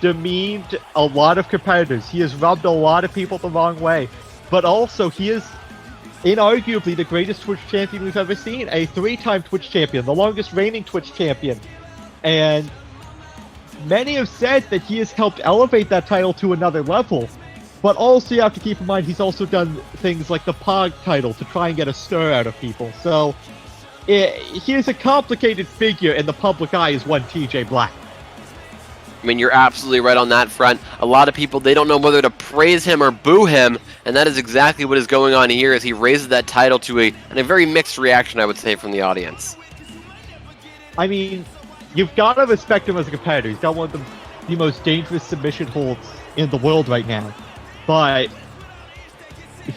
demeaned a lot of competitors. He has rubbed a lot of people the wrong way. But also, he is inarguably the greatest Twitch champion we've ever seen. A 3-time Twitch champion, the longest reigning Twitch champion. And many have said that he has helped elevate that title to another level. But also, you have to keep in mind, he's also done things like the POG title to try and get a stir out of people. So, he is a complicated figure in the public eye as one TJ Black. I mean, you're absolutely right on that front. A lot of people, they don't know whether to praise him or boo him, and that is exactly what is going on here as he raises that title to a very mixed reaction, I would say, from the audience. I mean, you've got to respect him as a competitor. He's got one of the most dangerous submission holds in the world right now. But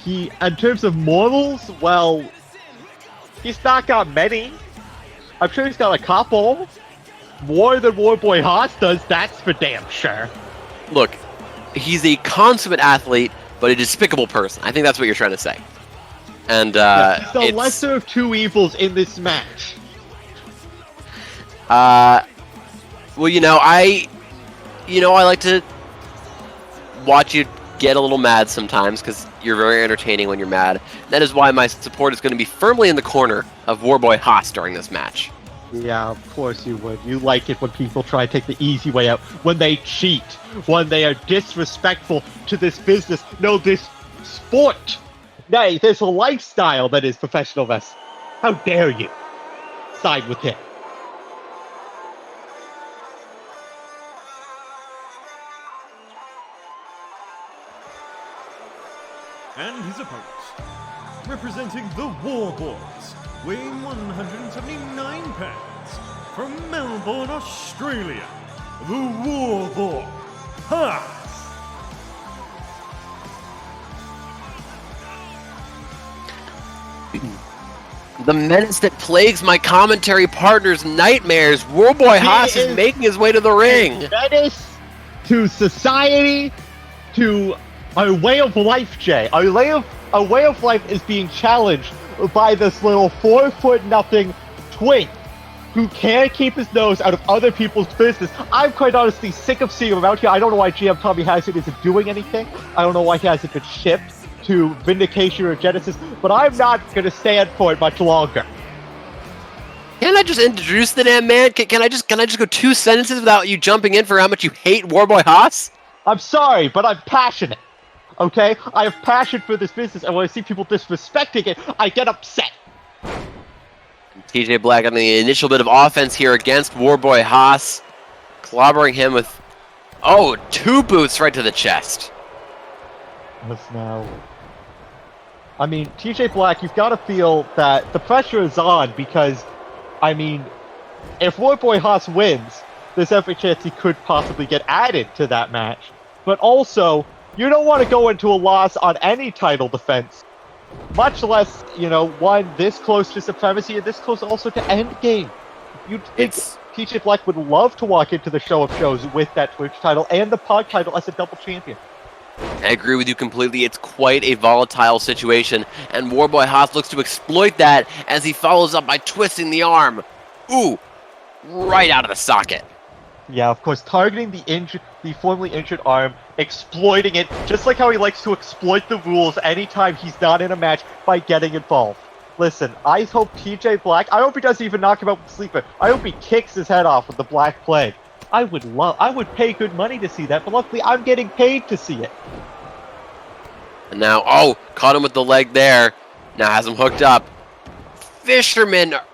he, in terms of morals, well, he's not got many. I'm sure he's got a couple. More than Warboy Haas does, that's for damn sure. Look, he's a consummate athlete, but a despicable person. I think that's what you're trying to say. And he's the lesser of two evils in this match. Well, I like to watch you get a little mad sometimes because you're very entertaining when you're mad. That is why my support is going to be firmly in the corner of Warboy Haas during this match. Yeah, of course you would. You like it when people try to take the easy way out, when they cheat, when they are disrespectful to this business, no, this sport. Nay, there's a lifestyle that is professional wrestling. How dare you side with him? And his opponents, representing the War Boys, weighing 179 pounds, from Melbourne, Australia, the War Boy, Haas. The menace that plagues my commentary partner's nightmares, Warboy Haas is making his way to the ring. Menace to society, to our way of life, Jay. Our way of life is being challenged by this little 4'0" twink who can't keep his nose out of other people's business. I'm quite honestly sick of seeing him out here. I don't know why GM Tommy Hazard isn't doing anything. I don't know why he hasn't been shipped to Vindication or Genesis, but I'm not going to stand for it much longer. Can't I just introduce the damn man? Can I just go 2 sentences without you jumping in for how much you hate Warboy Haas? I'm sorry, but I'm passionate. Okay? I have passion for this business, and when I see people disrespecting it, I get upset. TJ Black on the initial bit of offense here against Warboy Haas, clobbering him with, 2 boots right to the chest. Now, I mean, TJ Black, you've got to feel that the pressure is on because, I mean, if Warboy Haas wins, there's every chance he could possibly get added to that match. But also, you don't want to go into a loss on any title defense, much less, one this close to Supremacy and this close also to Endgame. You'd think TJ Black would love to walk into the show of shows with that Twitch title and the POG title as a double champion. I agree with you completely. It's quite a volatile situation, and Warboy Haas looks to exploit that as he follows up by twisting the arm. Ooh, right out of the socket. Yeah, of course, targeting the formerly injured arm, exploiting it, just like how he likes to exploit the rules anytime he's not in a match by getting involved. Listen, I hope TJ Black, I hope he doesn't even knock him out with Sleeper. I hope he kicks his head off with the Black Plague. I would pay good money to see that, but luckily I'm getting paid to see it. And now, caught him with the leg there. Now has him hooked up.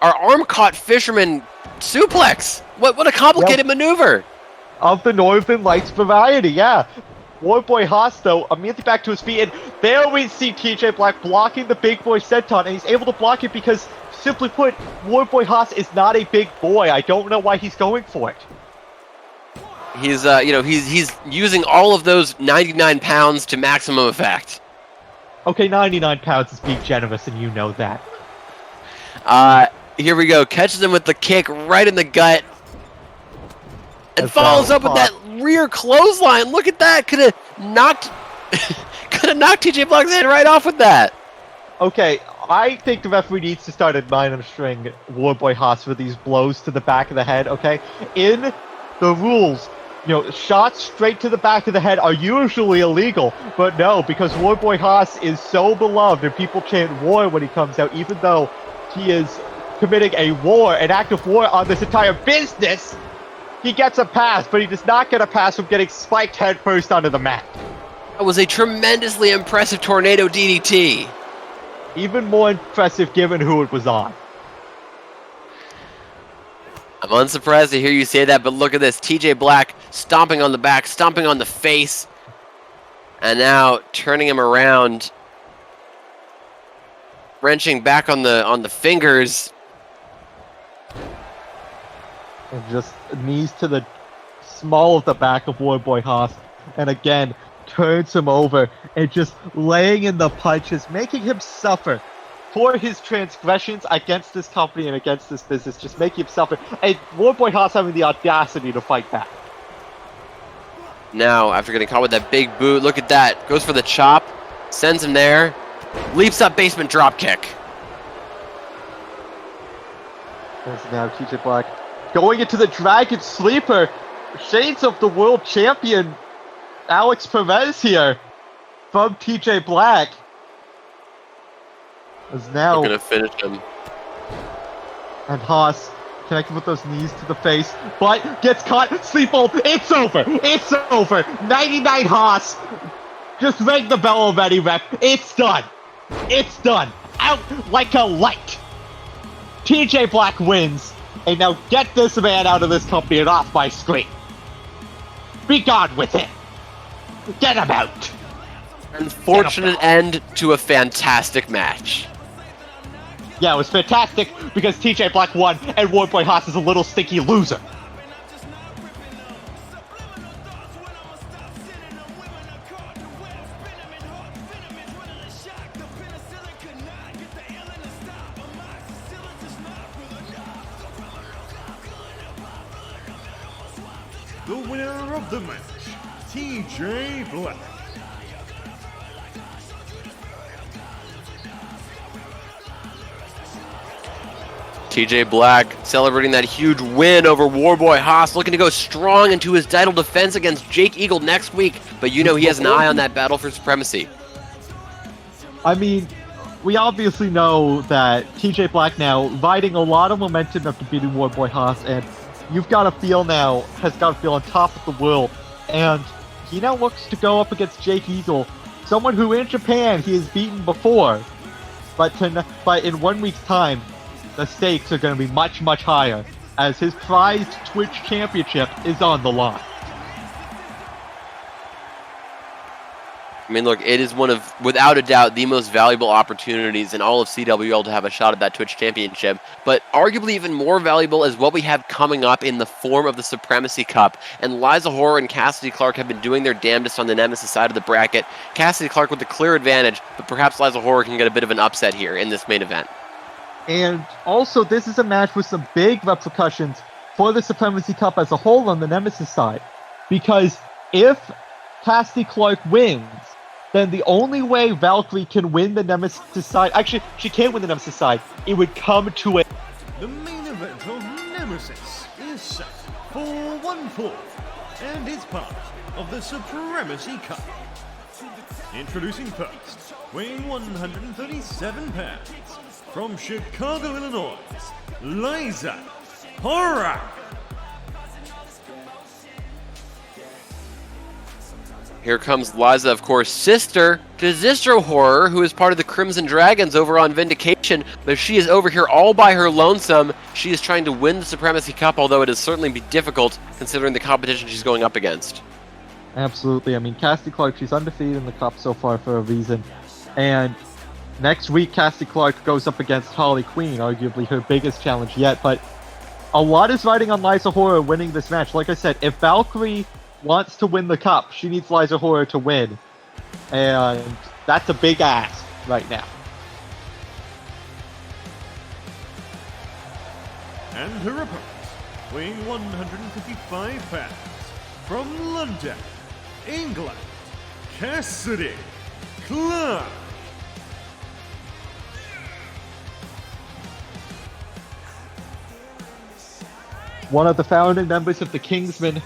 Arm-caught fisherman suplex. What a complicated maneuver. Of the Northern Lights variety, yeah. Warboy Haas, though, immediately back to his feet, and there we see TJ Black blocking the big boy senton, and he's able to block it because, simply put, Warboy Haas is not a big boy. I don't know why he's going for it. He's using all of those 99 pounds to maximum effect. Okay, 99 pounds is being generous, and you know that. Here we go. Catches him with the kick right in the gut. And As follows that up with that rear clothesline. Look at that. Could have knocked TJ Black's head right off with that. Okay, I think the referee needs to start administering Warboy Haas for these blows to the back of the head, okay? In the rules, shots straight to the back of the head are usually illegal, but no, because Warboy Haas is so beloved and people chant war when he comes out, even though he is committing an act of war on this entire business, he gets a pass, but he does not get a pass from getting spiked headfirst onto the mat. That was a tremendously impressive tornado DDT. Even more impressive given who it was on. I'm unsurprised to hear you say that, but look at this. TJ Black stomping on the back, stomping on the face, and now turning him around, wrenching back on the fingers. And just knees to the small of the back of Warboy Haas. And again, turns him over and just laying in the punches, making him suffer for his transgressions against this company and against this business, just making him suffer. And Warboy Haas having the audacity to fight back. Now, after getting caught with that big boot, look at that. Goes for the chop, sends him there, leaps up basement drop kick. There's now TJ Black going into the Dragon Sleeper. Shades of the world champion Alex Perez here from TJ Black. Is now They're gonna finish him. And Haas connecting with those knees to the face, but gets caught. Sleep hold. It's over. It's over. 99 Haas. Just ring the bell already, ref. It's done. It's done. Out like a light. TJ Black wins. And now get this man out of this company and off my screen. Be gone with him. Get him out. Unfortunate end to a fantastic match. Yeah, it was fantastic because TJ Black won and Warboy Haas is a little stinky loser. The winner of the match, TJ Black. TJ Black celebrating that huge win over Warboy Haas, looking to go strong into his title defense against Jake Eagle next week, but he has an eye on that battle for supremacy. I mean, we obviously know that TJ Black now riding a lot of momentum after beating Warboy Haas, and has got to feel on top of the world. And he now looks to go up against Jake Eagle, someone who in Japan he has beaten before. But in 1 week's time, the stakes are going to be much, much higher, as his prized Twitch championship is on the line. I mean, look, it is one of, without a doubt, the most valuable opportunities in all of CWL to have a shot at that Twitch championship, but arguably even more valuable is what we have coming up in the form of the Supremacy Cup, and Liza Horror and Cassidy Clark have been doing their damnedest on the Nemesis side of the bracket. Cassidy Clark with the clear advantage, but perhaps Liza Horror can get a bit of an upset here in this main event. And also, this is a match with some big repercussions for the Supremacy Cup as a whole on the Nemesis side. Because if Cassidy Clark wins, then the only way Valkyrie can win the Nemesis side... Actually, she can't win the Nemesis side. It would come to it. The main event of Nemesis is set for 1 fall and is part of the Supremacy Cup. Introducing first, weighing 137 pounds, from Chicago, Illinois, Liza Horror. Here comes Liza, of course, sister to Zistro Horror, who is part of the Crimson Dragons over on Vindication, but she is over here all by her lonesome. She is trying to win the Supremacy Cup, although it is certainly be difficult considering the competition she's going up against. Absolutely. I mean, Cassidy Clark, she's undefeated in the Cup so far for a reason. And next week, Cassidy Clark goes up against Holly Queen, arguably her biggest challenge yet. But a lot is riding on Liza Horror winning this match. Like I said, if Valkyrie wants to win the Cup, she needs Liza Horror to win. And That's a big ask right now. And her opponent, weighing 155 pounds, from London, England, Cassidy Clark. One of the founding members of the Kingsmen,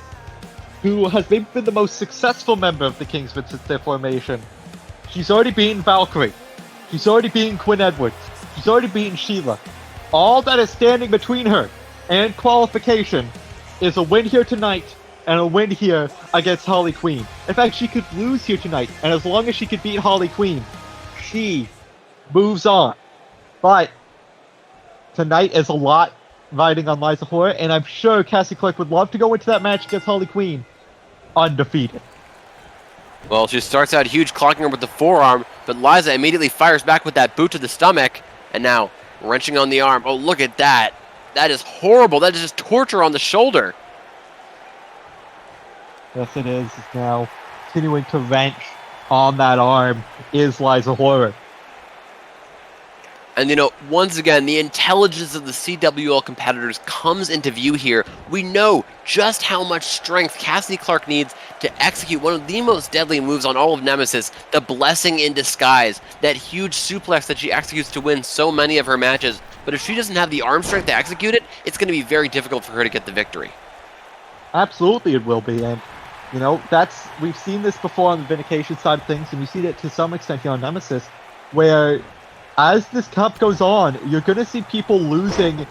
who has maybe been the most successful member of the Kingsmen since their formation. She's already beaten Valkyrie. She's already beaten Quinn Edwards. She's already beaten Sheila. All that is standing between her and qualification is a win here tonight and a win here against Harley Quinn. In fact, she could lose here tonight, and as long as she could beat Harley Quinn, she moves on. But tonight is a lot riding on Liza Horror, and I'm sure Cassie Clark would love to go into that match against Harley Quinn undefeated. Well, she starts out huge, clocking her with the forearm, but Liza immediately fires back with that boot to the stomach, and now wrenching on the arm. Oh, look at that. That is horrible. That is just torture on the shoulder. Yes, it is. It's now continuing to wrench on that arm is Liza Horror. And, you know, once again, the intelligence of the CWL competitors comes into view here. We know just how much strength Cassidy Clark needs to execute one of the most deadly moves on all of Nemesis, the Blessing in Disguise, that huge suplex that she executes to win so many of her matches. But if she doesn't have the arm strength to execute it, it's going to be very difficult for her to get the victory. Absolutely it will be, and, you know, we've seen this before on the Vindication side of things, and we see it to some extent here on Nemesis, where as this cup goes on, you're going to see people losing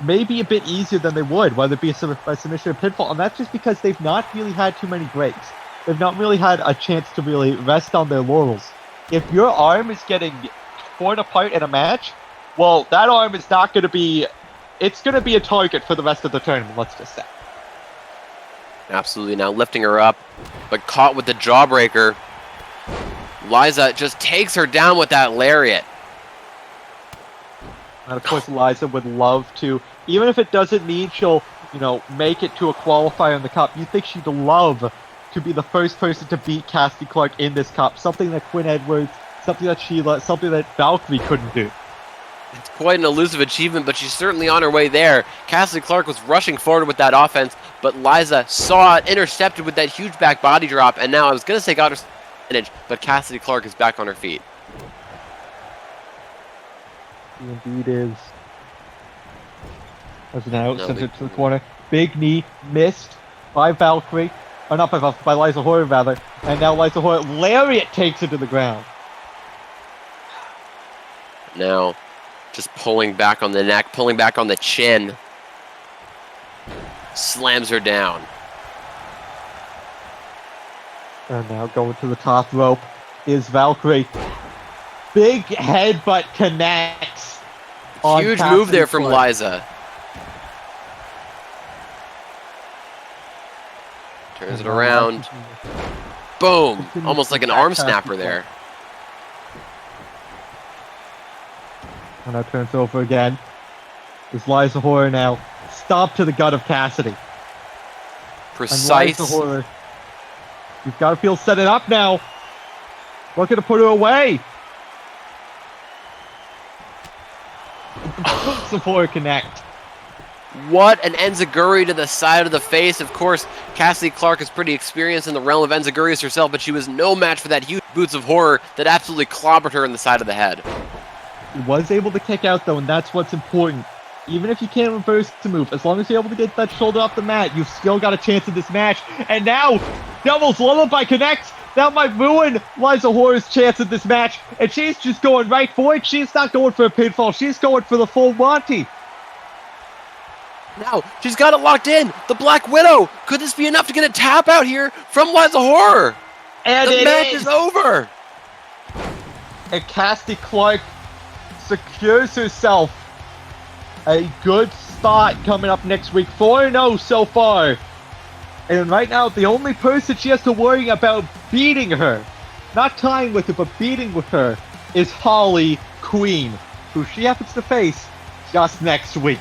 maybe a bit easier than they would, whether it be a submission or pinfall, and that's just because they've not really had too many breaks. They've not really had a chance to really rest on their laurels. If your arm is getting torn apart in a match, well, that arm is not going to be... It's going to be a target for the rest of the tournament, let's just say. Absolutely. Now lifting her up, but caught with the jawbreaker. Liza just takes her down with that lariat. And of course, Liza would love to, even if it doesn't mean she'll, you know, make it to a qualifier in the cup, you'd think she'd love to be the first person to beat Cassidy Clark in this cup. Something that Quinn Edwards, something that Sheila, something that Valkyrie couldn't do. It's quite an elusive achievement, but she's certainly on her way there. Cassidy Clark was rushing forward with that offense, but Liza saw it, intercepted with that huge back body drop, and now I was going to say got her advantage, but Cassidy Clark is back on her feet. He indeed is. As now sends it to the corner. Big knee missed by Valkyrie. Or not by Valkyrie, by Liza Horror rather. And now Liza Horror lariat takes it to the ground. Now, just pulling back on the neck, pulling back on the chin. Slams her down. And now going to the top rope is Valkyrie. Big headbutt connects. Huge move there from Liza. Turns it around. Boom! Almost like an arm snapper there. And now turns over again. Is Liza Horror now. Stomp to the gut of Cassidy. Precise. And Liza Horror. You've got to feel set it up now. Looking to put her away. Support connect. What an enziguri to the side of the face. Of course, Cassidy Clark is pretty experienced in the realm of enziguris herself, but she was no match for that huge boots of horror that absolutely clobbered her in the side of the head. He was able to kick out though, and that's what's important. Even if you can't reverse the move, as long as you're able to get that shoulder off the mat, you've still got a chance in this match. And now, Devil's Lullaby connects. That might ruin Liza Horror's chance in this match. And she's just going right for it. She's not going for a pinfall. She's going for the full Monty. Now, she's got it locked in. The Black Widow. Could this be enough to get a tap out here from Liza Horror? And the match is over. And Cassidy Clark secures herself a good spot coming up next week. 4-0 so far. And right now, the only person she has to worry about beating her, not tying with her, but beating with her, is Harley Quinn, who she happens to face just next week.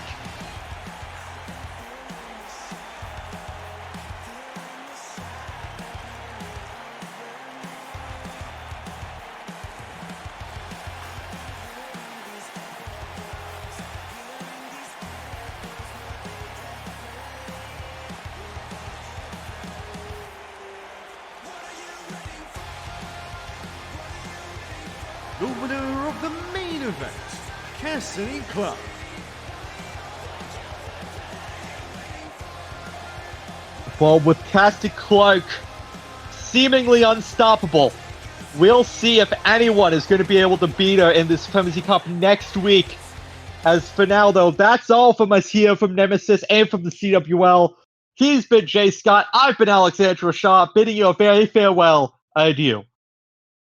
the winner of the main event, Cassidy Club. Well, with Cassidy Clark seemingly unstoppable, we'll see if anyone is going to be able to beat her in this Supremacy Cup next week. As for now, though, that's all from us here from Nemesis and from the CWL. He's been Jay Scott. I've been Alexandra Shaw, bidding you a very farewell adieu.